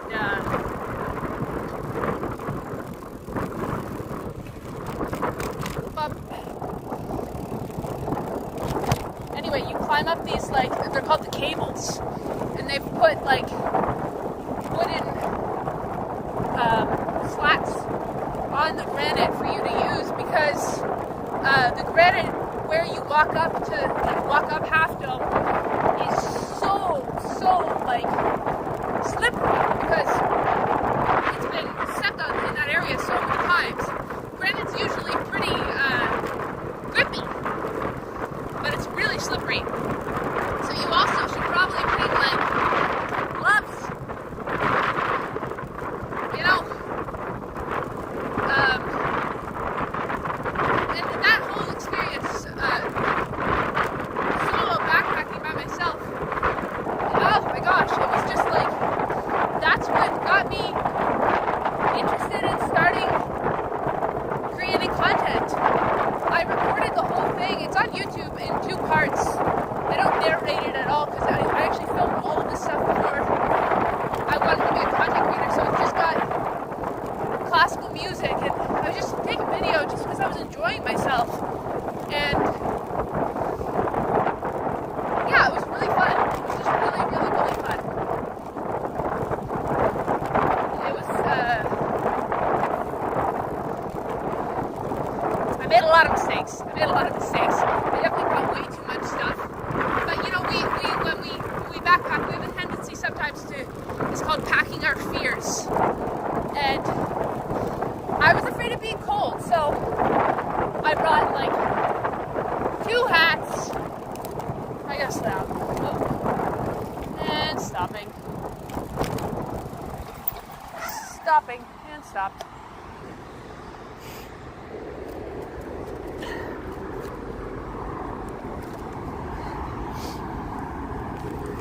anyway, you climb up these, like, they're called the cables. And they've put, like, wooden slats on the granite for you to use because the granite where you walk up Half Dome is so like slippery because it's been stepped on in that area so many times. Granite's usually pretty grippy, but it's really slippery. So you also should probably bring like gloves. You know, and that whole experience, solo backpacking by myself, oh my gosh, it was just like, that's what got me interested in starting creating content. I recorded the whole thing. It's on YouTube in 2 parts. I don't narrate it at all because I actually filmed all of this stuff before I wanted to be a content creator, so it just got classical music, and I was just taking video just because I was enjoying myself, and yeah, it was really fun. It was just really, really, really fun. It was, I made a lot of mistakes. I definitely brought way too much stuff, but you know, we cold. So I brought like 2 hats. I gotta slow down. And stopping. Stopping and stopped.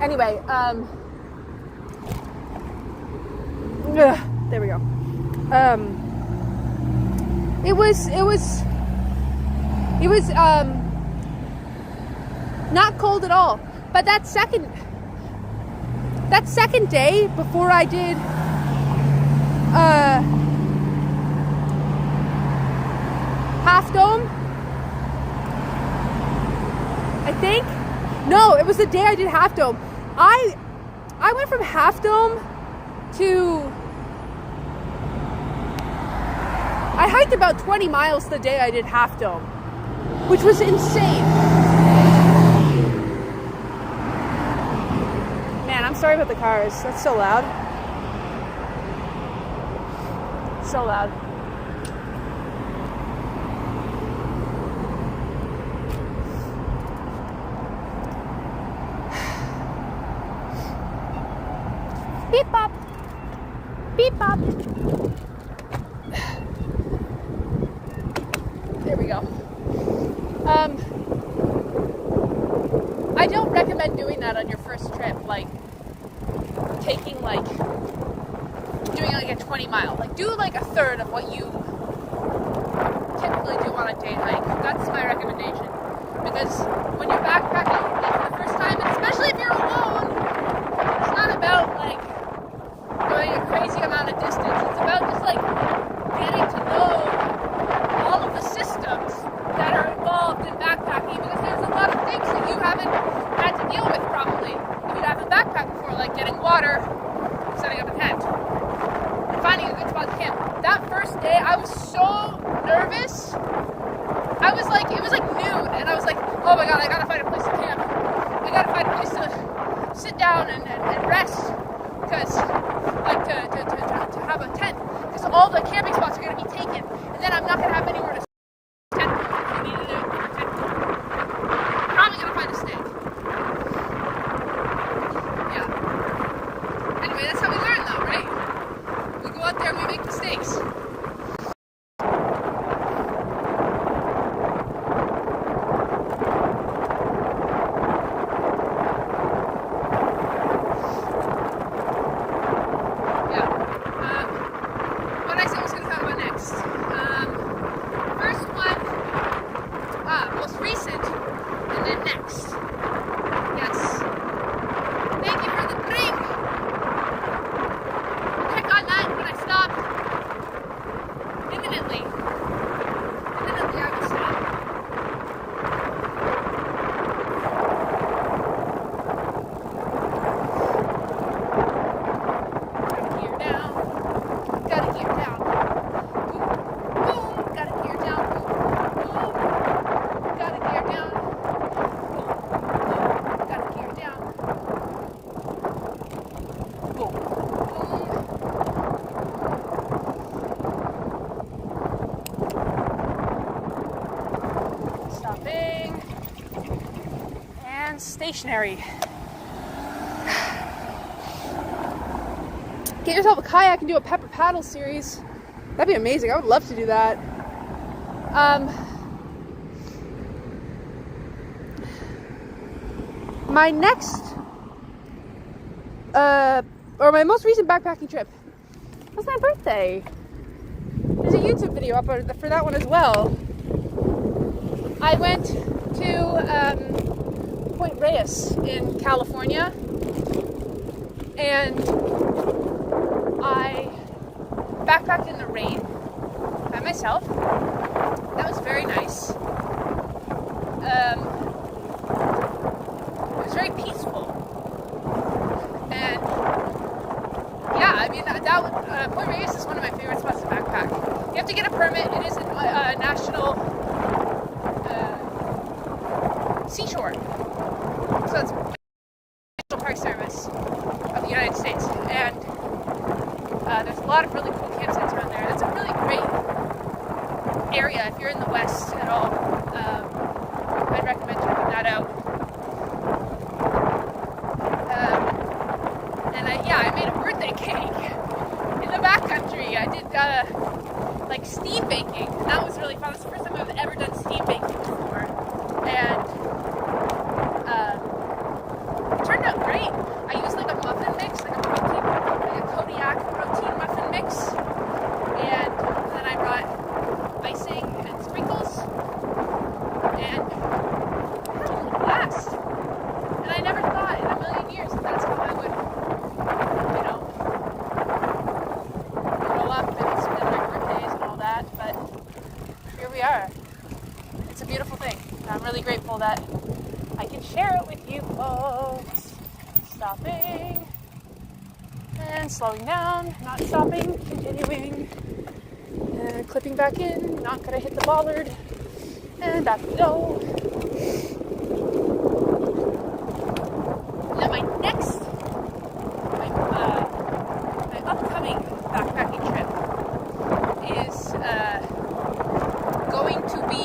Anyway, there we go. It was not cold at all. But that second day before I did Half Dome, I think. No, it was the day I did Half Dome. I went from Half Dome to, I hiked about 20 miles the day I did Half Dome, which was insane. Man, I'm sorry about the cars. That's so loud. So loud. Beep bop. Beep bop. There we go. I don't recommend doing that on your first trip, like taking like doing like a 20 mile. Like do like a third of what you typically do on a day hike. That's my recommendation. Because when you're backpacking like, for the first time, and especially if you're alone, it's not about like going a crazy amount of distance. It's about just like getting to know all of the systems that are involved in backpacking, because there's a lot of things that you haven't had to deal with probably if you haven't backpacked before, like getting water, setting up a tent, and finding a good spot to camp. That first day I was so nervous. It was like noon, and I was like, oh my god, I gotta find a place to camp. I gotta find a place to sit down and rest, because like to have a tent, because all the camping spots are going to be taken, and then I'm not going to have anywhere to tent. I needed a tent. I'm probably going to find a snake. Yeah. Anyway, that's how we learn though, right? We go out there and we make mistakes. Stationary. Get yourself a kayak and do a pepper paddle series. That'd be amazing. I would love to do that. My next or my most recent backpacking trip was my birthday. There's a YouTube video up for that one as well. I went to Point Reyes in California, and I backpacked in the rain by myself. That was very nice. It was very peaceful, and yeah, I mean that Point Reyes is one of my favorite spots to backpack. You have to get a permit. It is a national seashore. So it's the National Park Service of the United States, and there's a lot of really cool campsites around there. It's a really great area, if you're in the West at all, I'd recommend checking that out. I made a birthday cake in the backcountry. I did like steam baking, and that was really fun. It's the first time I've ever done steam baking before, and it turned out great. I used like a muffin mix, like a Kodiak protein muffin mix, and then I brought icing and sprinkles, and I had a little blast. And I never thought in a million years that that's how I would, grow up and spend my birthdays and all that, but here we are. It's a beautiful thing. And I'm really grateful that I can share it with you folks. Stopping and slowing down, not stopping, continuing, and clipping back in, not gonna hit the bollard, and back we go. Now my upcoming backpacking trip is going to be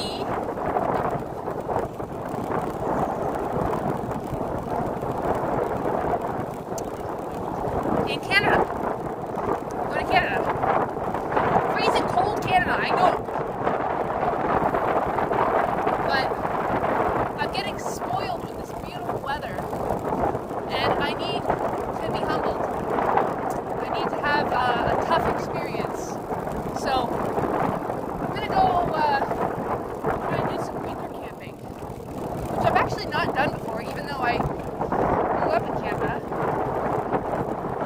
in Canada. I'm going to Canada. Freezing cold Canada, I know. But I'm getting spoiled with this beautiful weather. And I need to be humbled. I need to have a tough experience. So I'm going to go try and do some winter camping, which I've actually not done before, even though I grew up in Canada.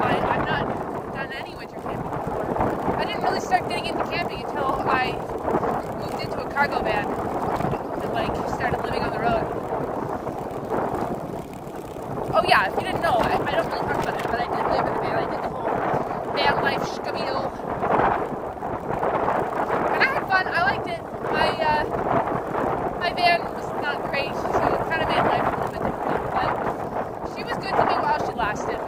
I've not done any winter camping before. I didn't really start getting into camping until I moved into a cargo van and started living on the road. Oh yeah, if you didn't know, I don't really talk about it, but I did live in a van. I did the whole van life schkabeal. And I had fun. I liked it. My van was not great, so it kind of made life a little bit difficult, but she was good to me while she lasted.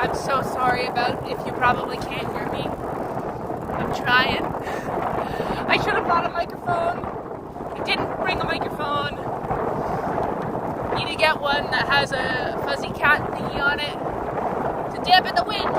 I'm so sorry about if you probably can't hear me. I'm trying. I should have brought a microphone. I didn't bring a microphone. Need to get one that has a fuzzy cat thingy on it to dampen the wind.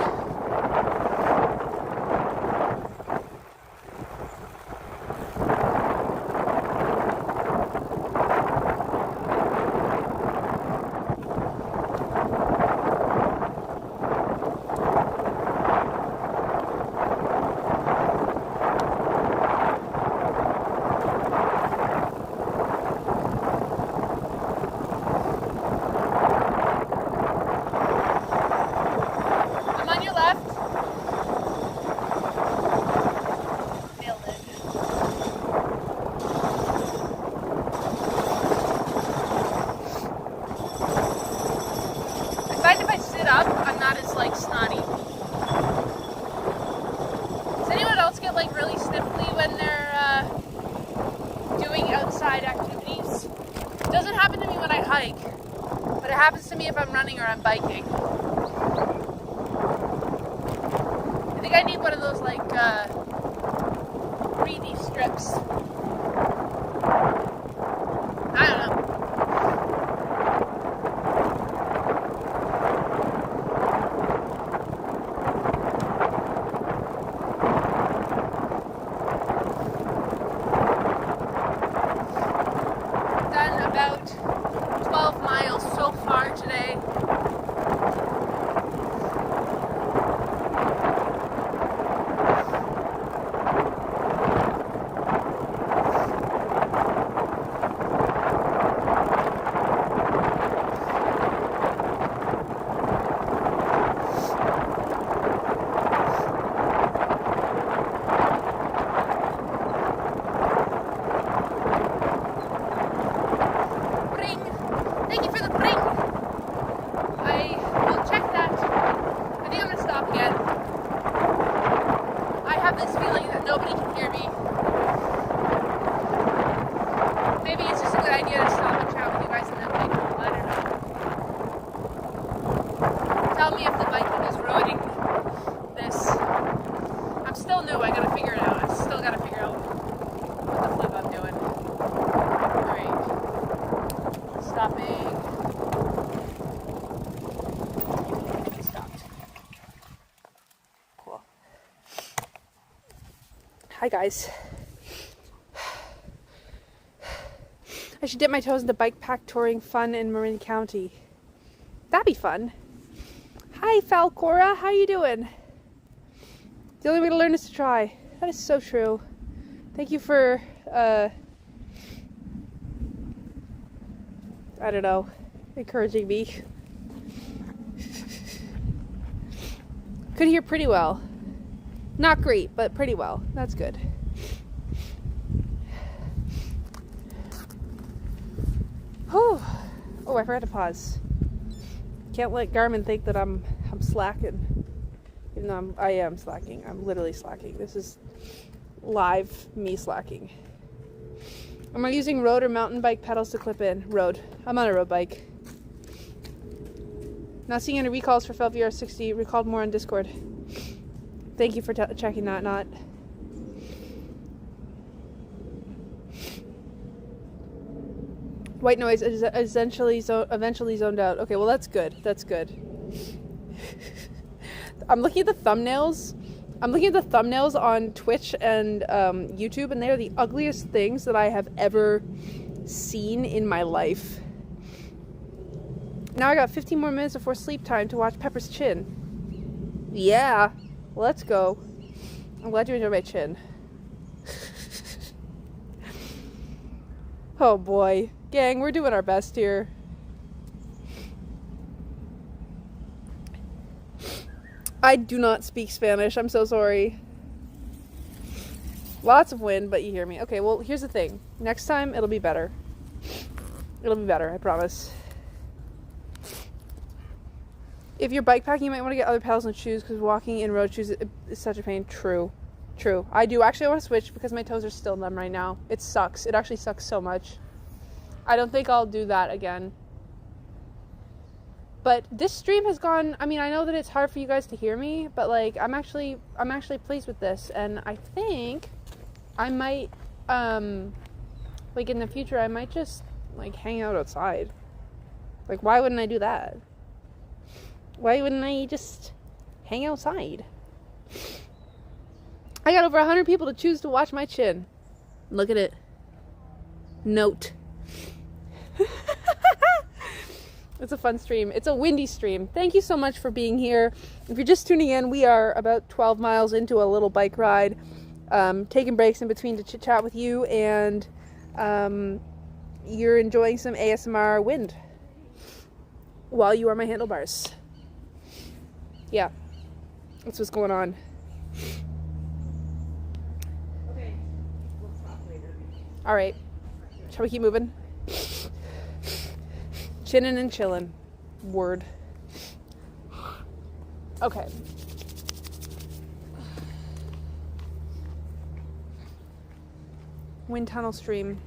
Snotty. Does anyone else get really sniffly when they're doing outside activities? It doesn't happen to me when I hike, but it happens to me if I'm running or I'm biking. I think I need one of those breathy strips. I don't know. About 12 miles so far today. tell me if the biking is ruining this. I'm still new. I gotta figure it out. I still gotta figure out what the flip I'm doing. Alright. Stopping. Stopped. Cool. Hi guys. I should dip my toes into bike pack touring fun in Marin County. That'd be fun. Hi Falcora, how you doing? The only way to learn is to try. That is so true. Thank you for, I don't know, encouraging me. Could hear pretty well. Not great, but pretty well. That's good. Whew. Oh, I forgot to pause. Can't let Garmin think that I'm slacking. Even though I am slacking. I'm literally slacking. This is live me slacking. Am I using road or mountain bike pedals to clip in? Road. I'm on a road bike. Not seeing any recalls for Fel VR60. Recalled more on Discord. Thank you for checking that, Not. White noise is eventually zoned out. Okay, well that's good. That's good. I'm looking at the thumbnails. I'm looking at the thumbnails on Twitch and YouTube, and they are the ugliest things that I have ever seen in my life. Now I got 15 more minutes before sleep time to watch Pepper's chin. Yeah, let's go. I'm glad you enjoyed my chin. Oh boy. Gang, we're doing our best here. I do not speak Spanish. I'm so sorry. Lots of wind, but you hear me. Okay, well, here's the thing. Next time, it'll be better. It'll be better, I promise. If you're bike packing, you might want to get other pedals and shoes because walking in road shoes is such a pain. True. True. I do. Actually, I want to switch because my toes are still numb right now. It sucks. It actually sucks so much. I don't think I'll do that again. But this stream has gone, I mean, I know that it's hard for you guys to hear me, but like I'm actually pleased with this, and I think I might like in the future I might just like hang out outside. Like why wouldn't I do that? Why wouldn't I just hang outside? I got over 100 people to choose to watch my chin. Look at it. Note. It's a fun stream. It's a windy stream. Thank you so much for being here. If you're just tuning in, we are about 12 miles into a little bike ride, taking breaks in between to chit chat with you, and you're enjoying some ASMR wind while you are my handlebars. Yeah, that's what's going on. Okay, we'll talk later. All right, shall we keep moving? Chinnin' and chillin'. Word. Okay. Wind tunnel stream.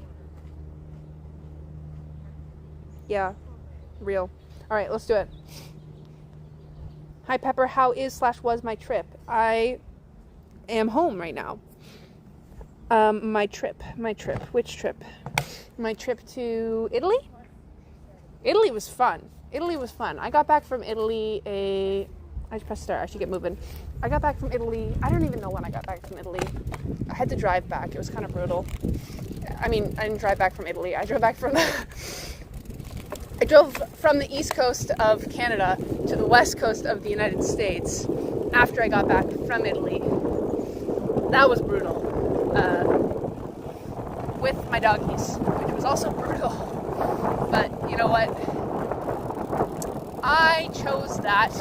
Yeah. Real. Alright, let's do it. Hi Pepper, how is/was my trip? I am home right now. My trip. Which trip? My trip to Italy? Italy was fun. I got back from Italy I just pressed start. I should get moving. I got back from Italy. I don't even know when I got back from Italy. I had to drive back. It was kind of brutal. I mean, I didn't drive back from Italy. I drove back from I drove from the east coast of Canada to the west coast of the United States after I got back from Italy. That was brutal. With my doggies, which was also brutal. But you know what? I chose that.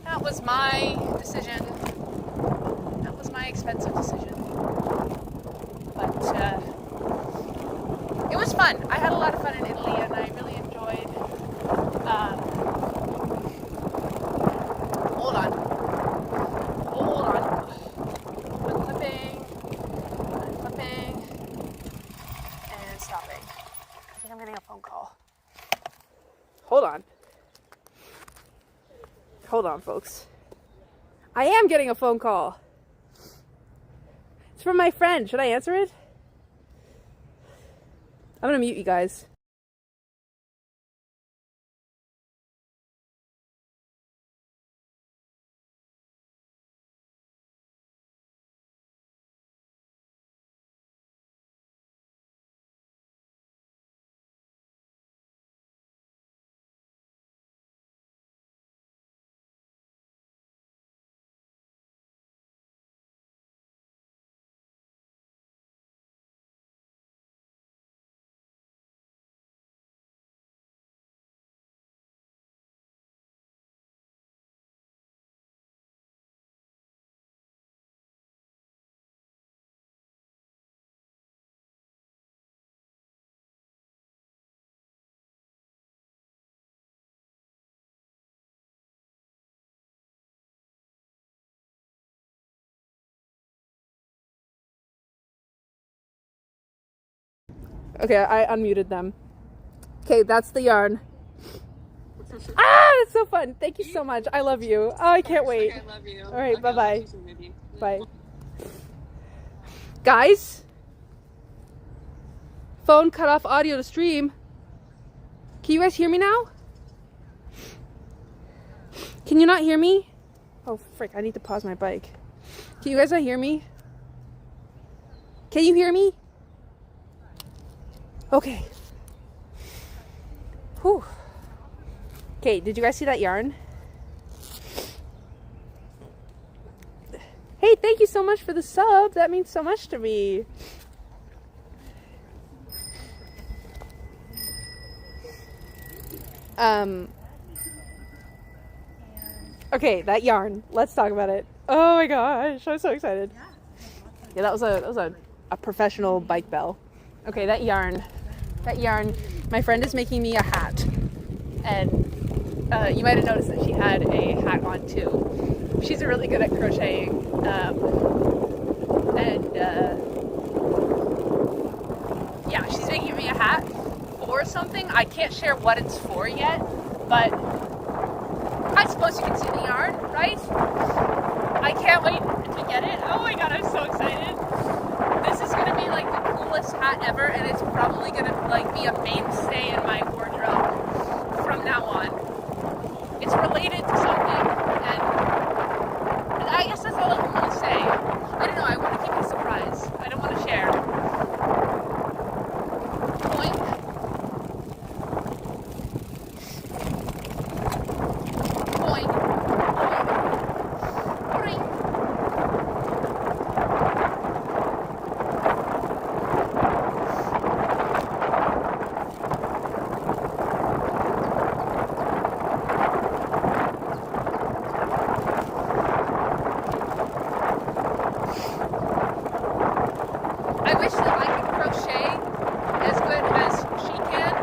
That was my decision. That was my expensive decision. But it was fun. I had a lot of fun in Italy, and I really enjoyed. Hold on. Unclipping, and stopping. I think I'm getting a phone call. Hold on. Hold on, folks. I am getting a phone call. It's from my friend. Should I answer it? I'm gonna mute you guys. Okay, I unmuted them. Okay, that's the yarn. That's so fun. Thank you so much. I love you. Oh, I can't wait. I love you. All right, Okay, bye-bye. Bye. Bye. Guys? Phone cut off audio to stream. Can you guys hear me now? Can you not hear me? Oh, frick, I need to pause my bike. Can you guys not hear me? Can you hear me? Okay. Whew. Okay, did you guys see that yarn? Hey, thank you so much for the sub. That means so much to me. Okay, that yarn. Let's talk about it. Oh my gosh, I'm so excited. Yeah, that was a professional bike bell. Okay, that yarn. My friend is making me a hat, and you might have noticed that she had a hat on too. She's really good at crocheting, yeah, she's making me a hat for something. I can't share what it's for yet, but I suppose you can see the yarn, right? I can't wait to get it. Oh my god, I'm so excited. This is gonna be like the coolest hat ever, and it's probably gonna like be a mainstay in my wardrobe from now on. It's related to something, and I guess that's all I can really say. I don't know, I want to keep it a surprise. I don't want to share. Boink. Boink. Boink. Boink. I wish that I could crochet as good as she can.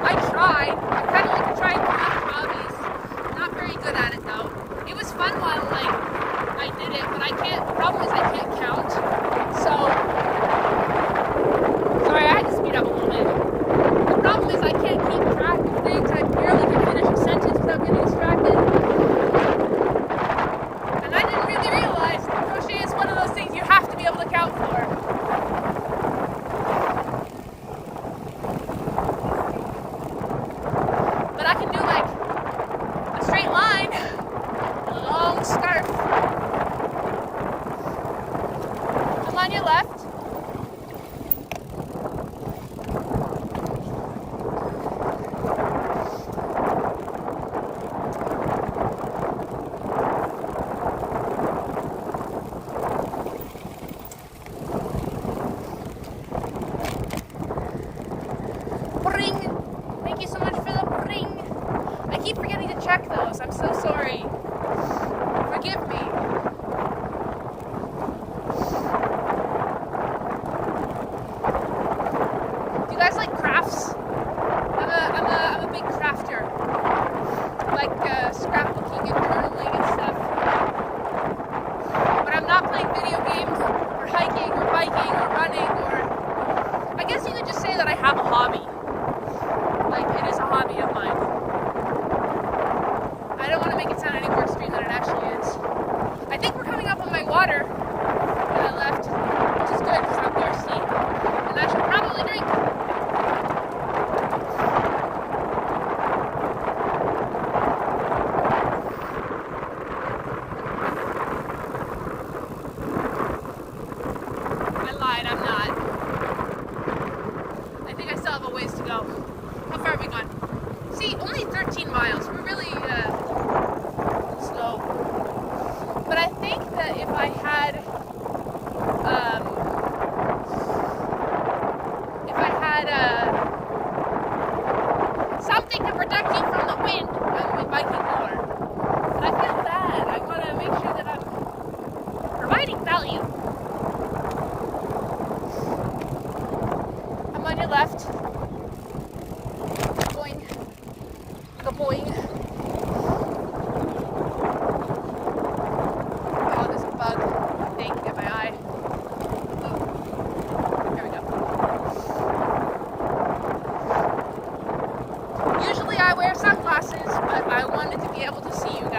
I tried. I kind of like tried creative hobbies. Not very good at it though. It was fun while like I did it, but I can't. The problem is I can't count. So sorry, I had to speed up a little bit. The problem is I can't keep track of things. I barely can finish a sentence without getting distracted. And I didn't really realize that crochet is one of those things you have to be able to count for. But I can do like a straight line, a long scarf. Come on your left. Ring. Thank you so much for the ring. I keep forgetting to check those. I'm so sorry. Forgive me. Do you guys like crafts? I'm a big crafter. Like scrapbooking and journaling and stuff. When I'm not playing video games or hiking or biking or running, or I guess you could just say that I have a hobby. Like, it is a hobby of mine. I don't want to make it sound any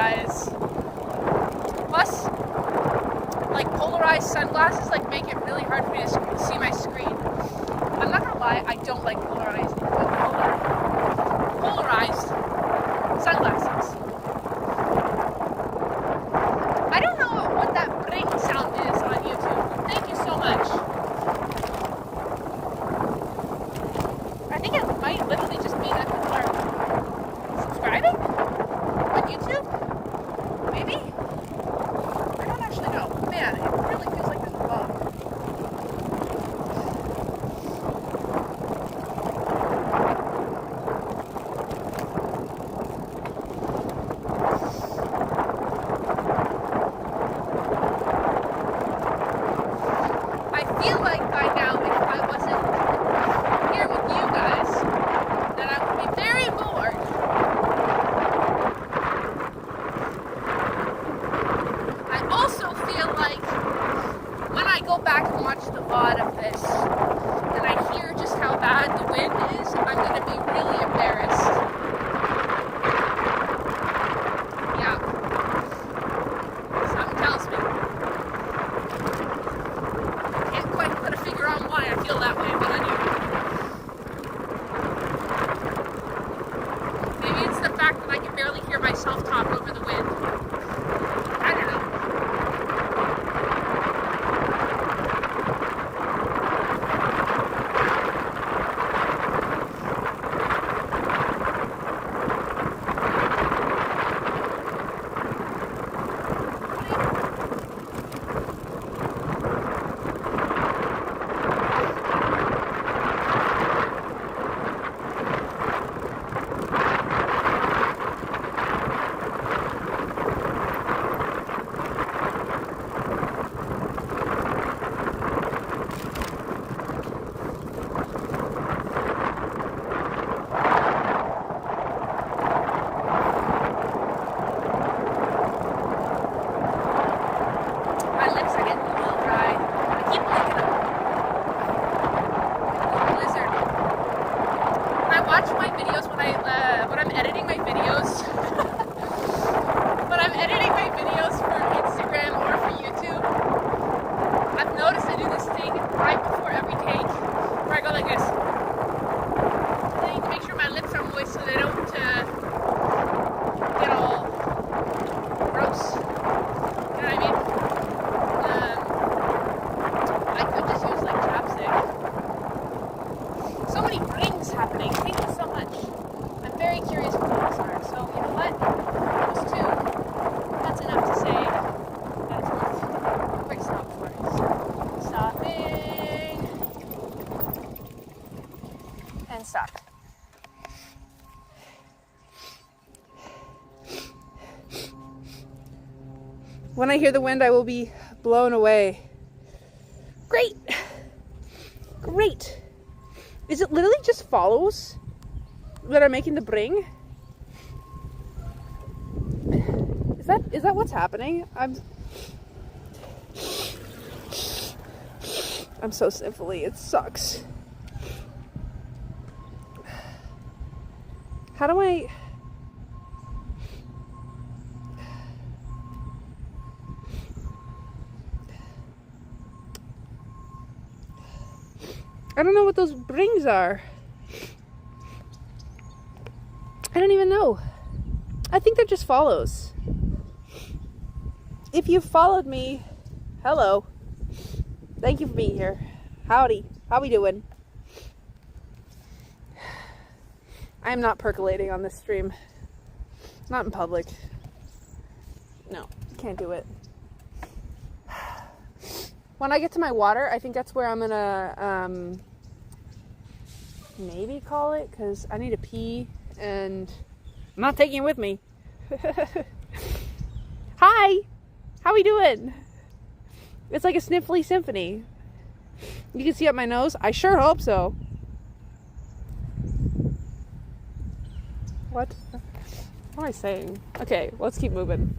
guys. Plus, like polarized sunglasses like make it really hard for me to see my screen. I'm not gonna lie, I don't like polarized sunglasses. I don't know what that ring sound is on YouTube. Thank you so much. I think it might literally just be that people are subscribing on YouTube. Maybe? I don't actually know. Man, it really feels like there's a bug. I feel like by now, if I wasn't here with you guys, that I would be very bored. I also feel like when I go back and watch the VOD of this, and I hear just how bad the wind is, I'm going to be really embarrassed. Yeah. Something tells me. Can't quite put a finger on why I feel that way, but anyway. Maybe it's the fact that I can barely hear myself talk over the wind. I don't know. My lips are getting a little dry. I keep licking them. Like a lizard. When I watch my videos, when I'm editing my videos, when I'm editing my videos for Instagram or for YouTube, I've noticed I do this thing right before every take, where I go like this. I need to make sure my lips are moist so they don't get all gross. You know what I mean? I could just use like chapstick. So many rings happening. Thank you so much. I'm very curious what those are. So you know what? Those two. That's enough to say that it's worth a quick stop for us. Stopping and stop. When I hear the wind, I will be blown away. Great. Great. Is it literally just follows that are making the bring? Is that what's happening? I'm so sniffly. It sucks. How do I... I don't know what those brings are. I don't even know. I think they're just follows. If you followed me, hello. Thank you for being here. Howdy. How we doing? I'm not percolating on this stream. Not in public. No, can't do it. When I get to my water, I think that's where I'm gonna maybe call it, because I need to pee and I'm not taking it with me. Hi! How we doing? It's like a sniffly symphony. You can see up my nose? I sure hope so. What? What am I saying? Okay, let's keep moving.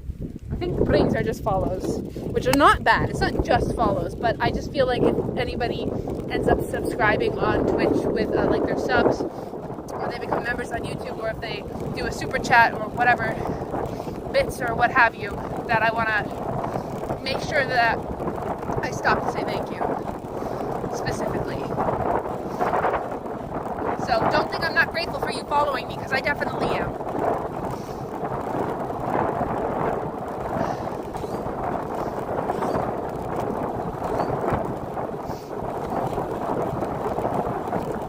I think brings are just follows, which are not bad. It's not just follows, but I just feel like if anybody ends up subscribing on Twitch with like their subs, or they become members on YouTube, or if they do a super chat or whatever, bits or what have you that I want to make sure that I stop to say thank you specifically. So don't think I'm not grateful for you following me, because I definitely am.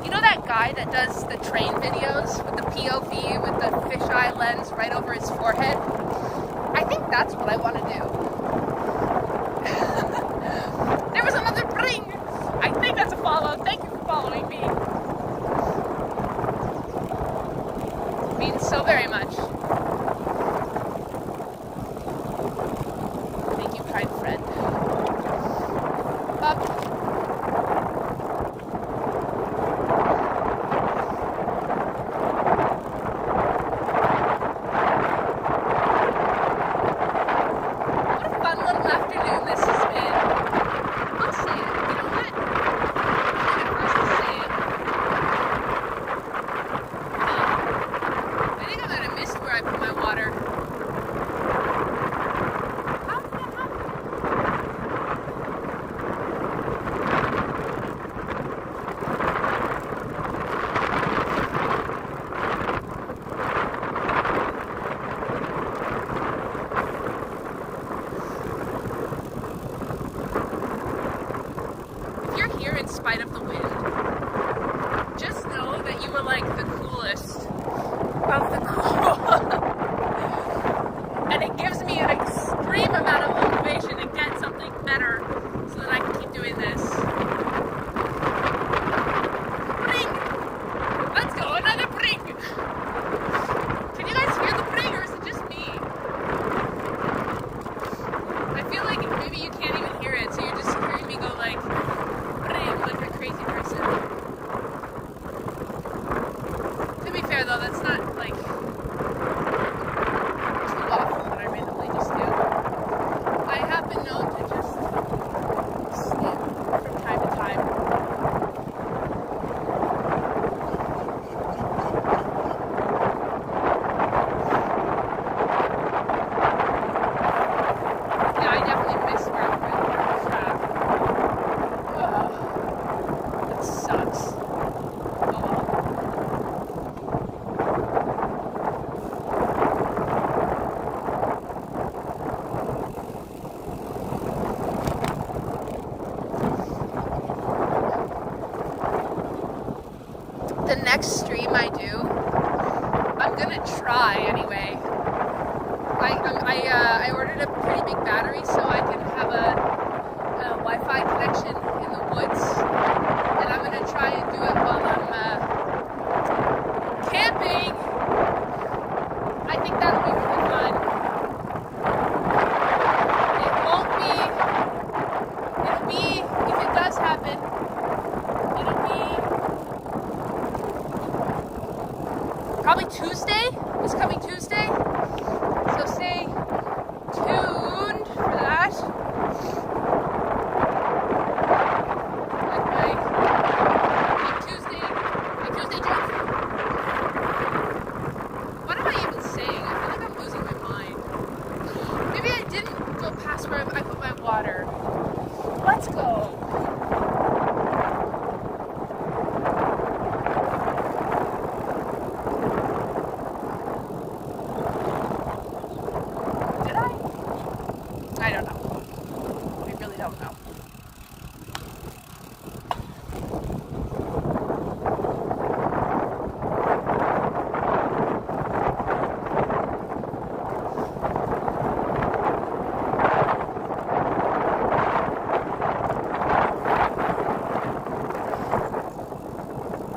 You know that guy that does the train videos with the POV with the fisheye lens right over his forehead? I think that's what I want to do. There was another bring! I think that's a follow. Thank you for following me. It means so very much. Thank you, kind friend. In spite of the wind, just know that you were like the coolest of the cool. And it gives me an extreme amount of motivation to get something better so that I can keep doing this. Bring! Let's go, another bring! Can you guys hear the bring, or is it just me? I feel like maybe you can't even hear it, so you're just hearing me go like a crazy person. To be fair though, that's not like too often that I randomly just do. I have been known to just snip from time to time. Yeah, I definitely miss where I'm from. Sucks. Oh well. The next stream I do, I'm gonna try anyway. I ordered a pretty big battery so I can have a Wi-Fi connection in the woods. And I'm going to try and do it while I'm camping. I think that'll be really fun. It'll be, if it does happen, it'll be probably Tuesday, this coming Tuesday. So stay tuned for that. Where I put my water. Let's go. Did I? I don't know. I really don't know.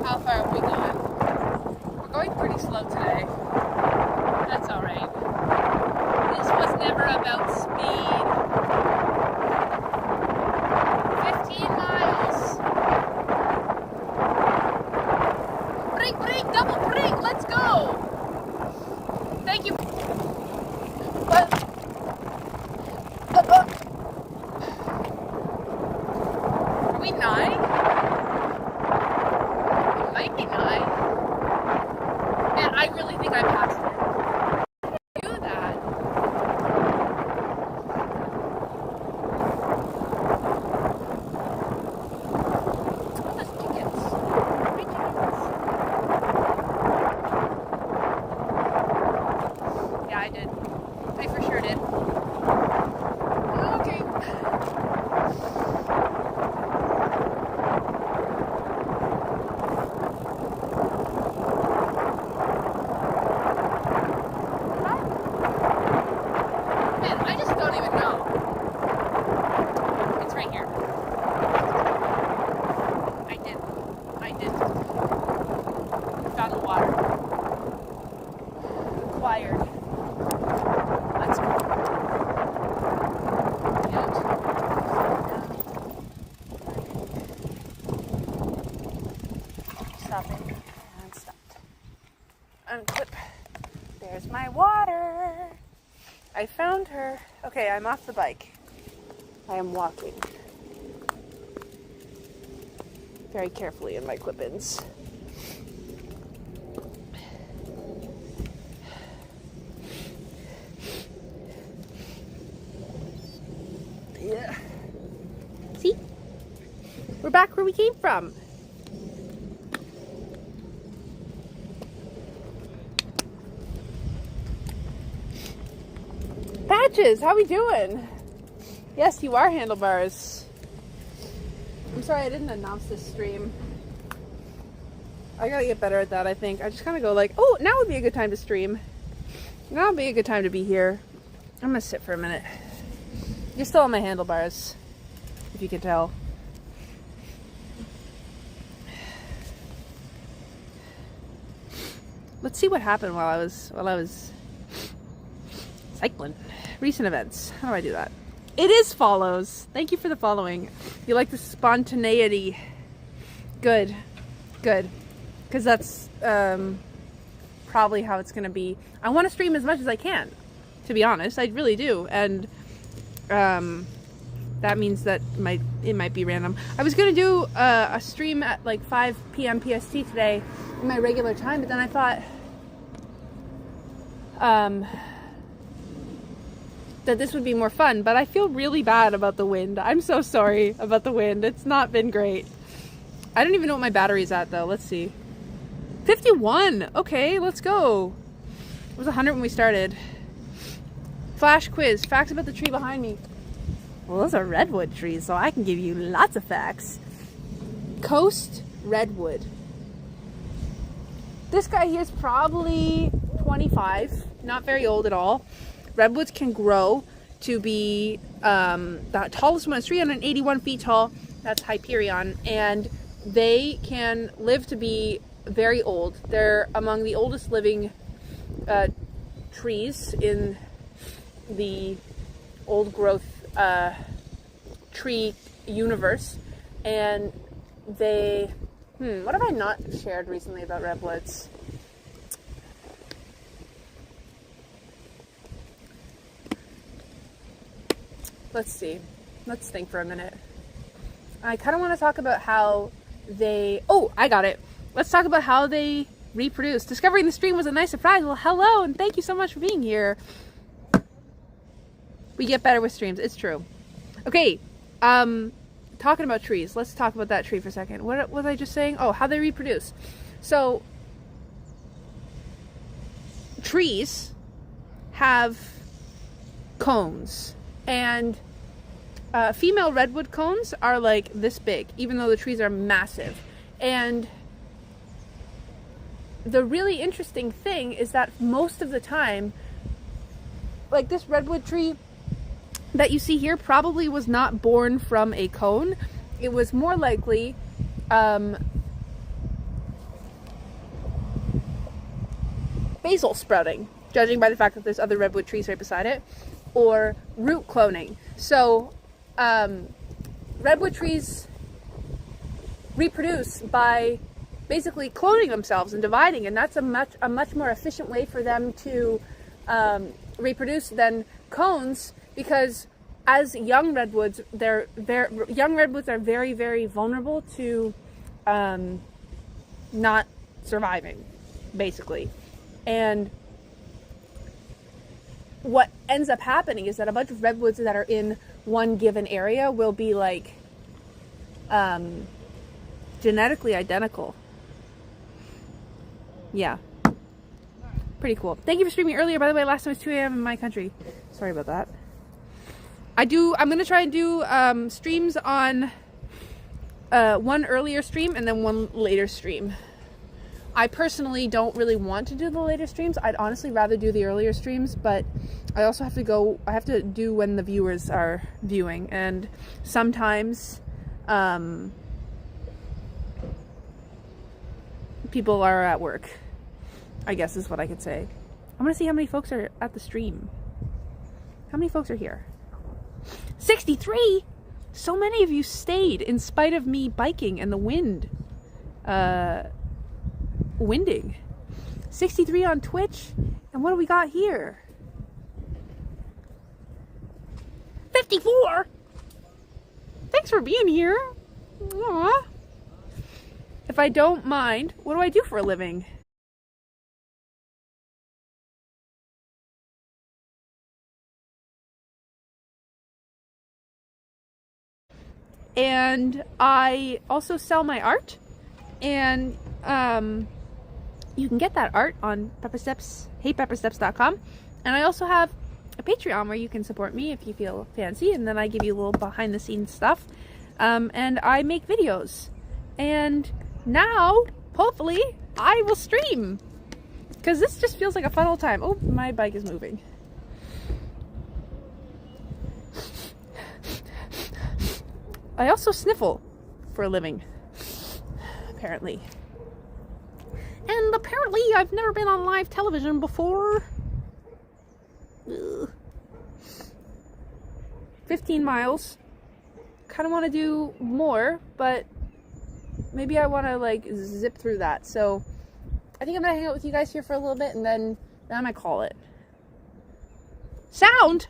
How far have we gone? We're going pretty slow today. That's alright. This was never about speed. 15 miles. Break, double break, let's go! Thank you. Are we 9? Might be 9. Man, I really think I passed it. Do that. found her. Okay, I'm off the bike. I am walking. Very carefully in my clip-ins. Yeah. See? We're back where we came from. Patches, how we doing? Yes, you are handlebars. I'm sorry I didn't announce this stream. I gotta get better at that, I think. I just kind of go like, oh, now would be a good time to stream. Now would be a good time to be here. I'm gonna sit for a minute. You're still on my handlebars, if you can tell. Let's see what happened while I was cycling. Recent events. How do I do that? It is follows. Thank you for the following. You like the spontaneity. Good. Good. Because that's probably how it's going to be. I want to stream as much as I can, to be honest. I really do. And that means that it might be random. I was going to do a stream at like 5 p.m. PST today in my regular time, but then I thought that this would be more fun, but I feel really bad about the wind. I'm so sorry about the wind. It's not been great. I don't even know what my battery's at though. Let's see. 51. Okay, let's go. It was 100 when we started. Flash quiz. Facts about the tree behind me. Well, those are redwood trees, so I can give you lots of facts. Coast redwood. This guy here is probably 25. Not very old at all. Redwoods can grow to be, the tallest one is 381 feet tall. That's Hyperion. And they can live to be very old. They're among the oldest living trees in the old growth tree universe. And they, what have I not shared recently about redwoods? Let's see. Let's think for a minute. I kind of want to talk about how they... Oh, I got it. Let's talk about how they reproduce. Discovering the stream was a nice surprise. Well, hello, and thank you so much for being here. We get better with streams. It's true. Okay. Talking about trees. Let's talk about that tree for a second. What was I just saying? Oh, how they reproduce. So, trees have cones. And female redwood cones are like this big, even though the trees are massive. And the really interesting thing is that most of the time, like this redwood tree that you see here probably was not born from a cone. It was more likely basal sprouting, judging by the fact that there's other redwood trees right beside it, or root cloning. So redwood trees reproduce by basically cloning themselves and dividing, and that's a much more efficient way for them to reproduce than cones, because as young redwoods, young redwoods are very, very vulnerable to not surviving, basically. And what ends up happening is that a bunch of redwoods that are in one given area will be like genetically identical. Yeah. Pretty cool. Thank you for streaming earlier. By the way, last time was 2 a.m. in my country. Sorry about that. I'm going to try and do streams on one earlier stream and then one later stream. I personally don't really want to do the later streams. I'd honestly rather do the earlier streams, but I also have to do when the viewers are viewing, and sometimes people are at work, I guess is what I could say. I'm gonna see how many folks are at the stream. How many folks are here? 63! So many of you stayed in spite of me biking and the wind. Winding. 63 on Twitch. And what do we got here? 54? Thanks for being here. Aww. If I don't mind, what do I do for a living? And I also sell my art, and you can get that art on heypeppersteps.com. And I also have a Patreon where you can support me if you feel fancy, and then I give you a little behind the scenes stuff. And I make videos. And now, hopefully, I will stream, because this just feels like a fun old time. Oh, my bike is moving. I also sniffle for a living, apparently. And apparently I've never been on live television before. Ugh. 15 miles. Kind of want to do more, but maybe I want to like zip through that. So I think I'm going to hang out with you guys here for a little bit, and then I might call it. Sound?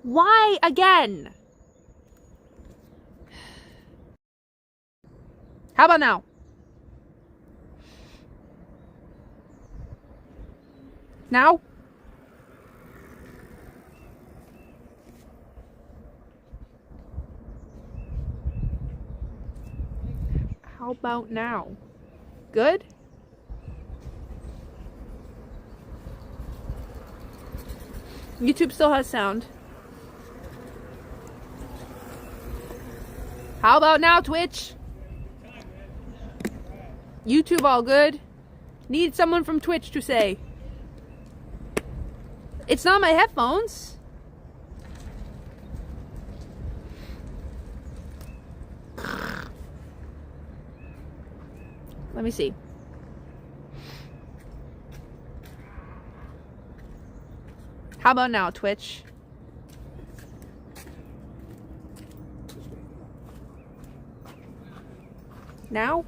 Why again? How about now? Now? How about now? Good? YouTube still has sound. How about now, Twitch? YouTube all good? Need someone from Twitch to say. It's not my headphones. Let me see. How about now, Twitch? Now?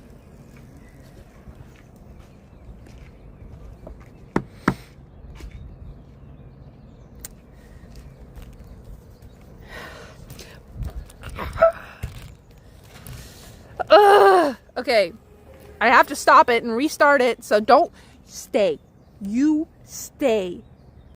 Ugh. Okay. I have to stop it and restart it, so don't stay. You stay.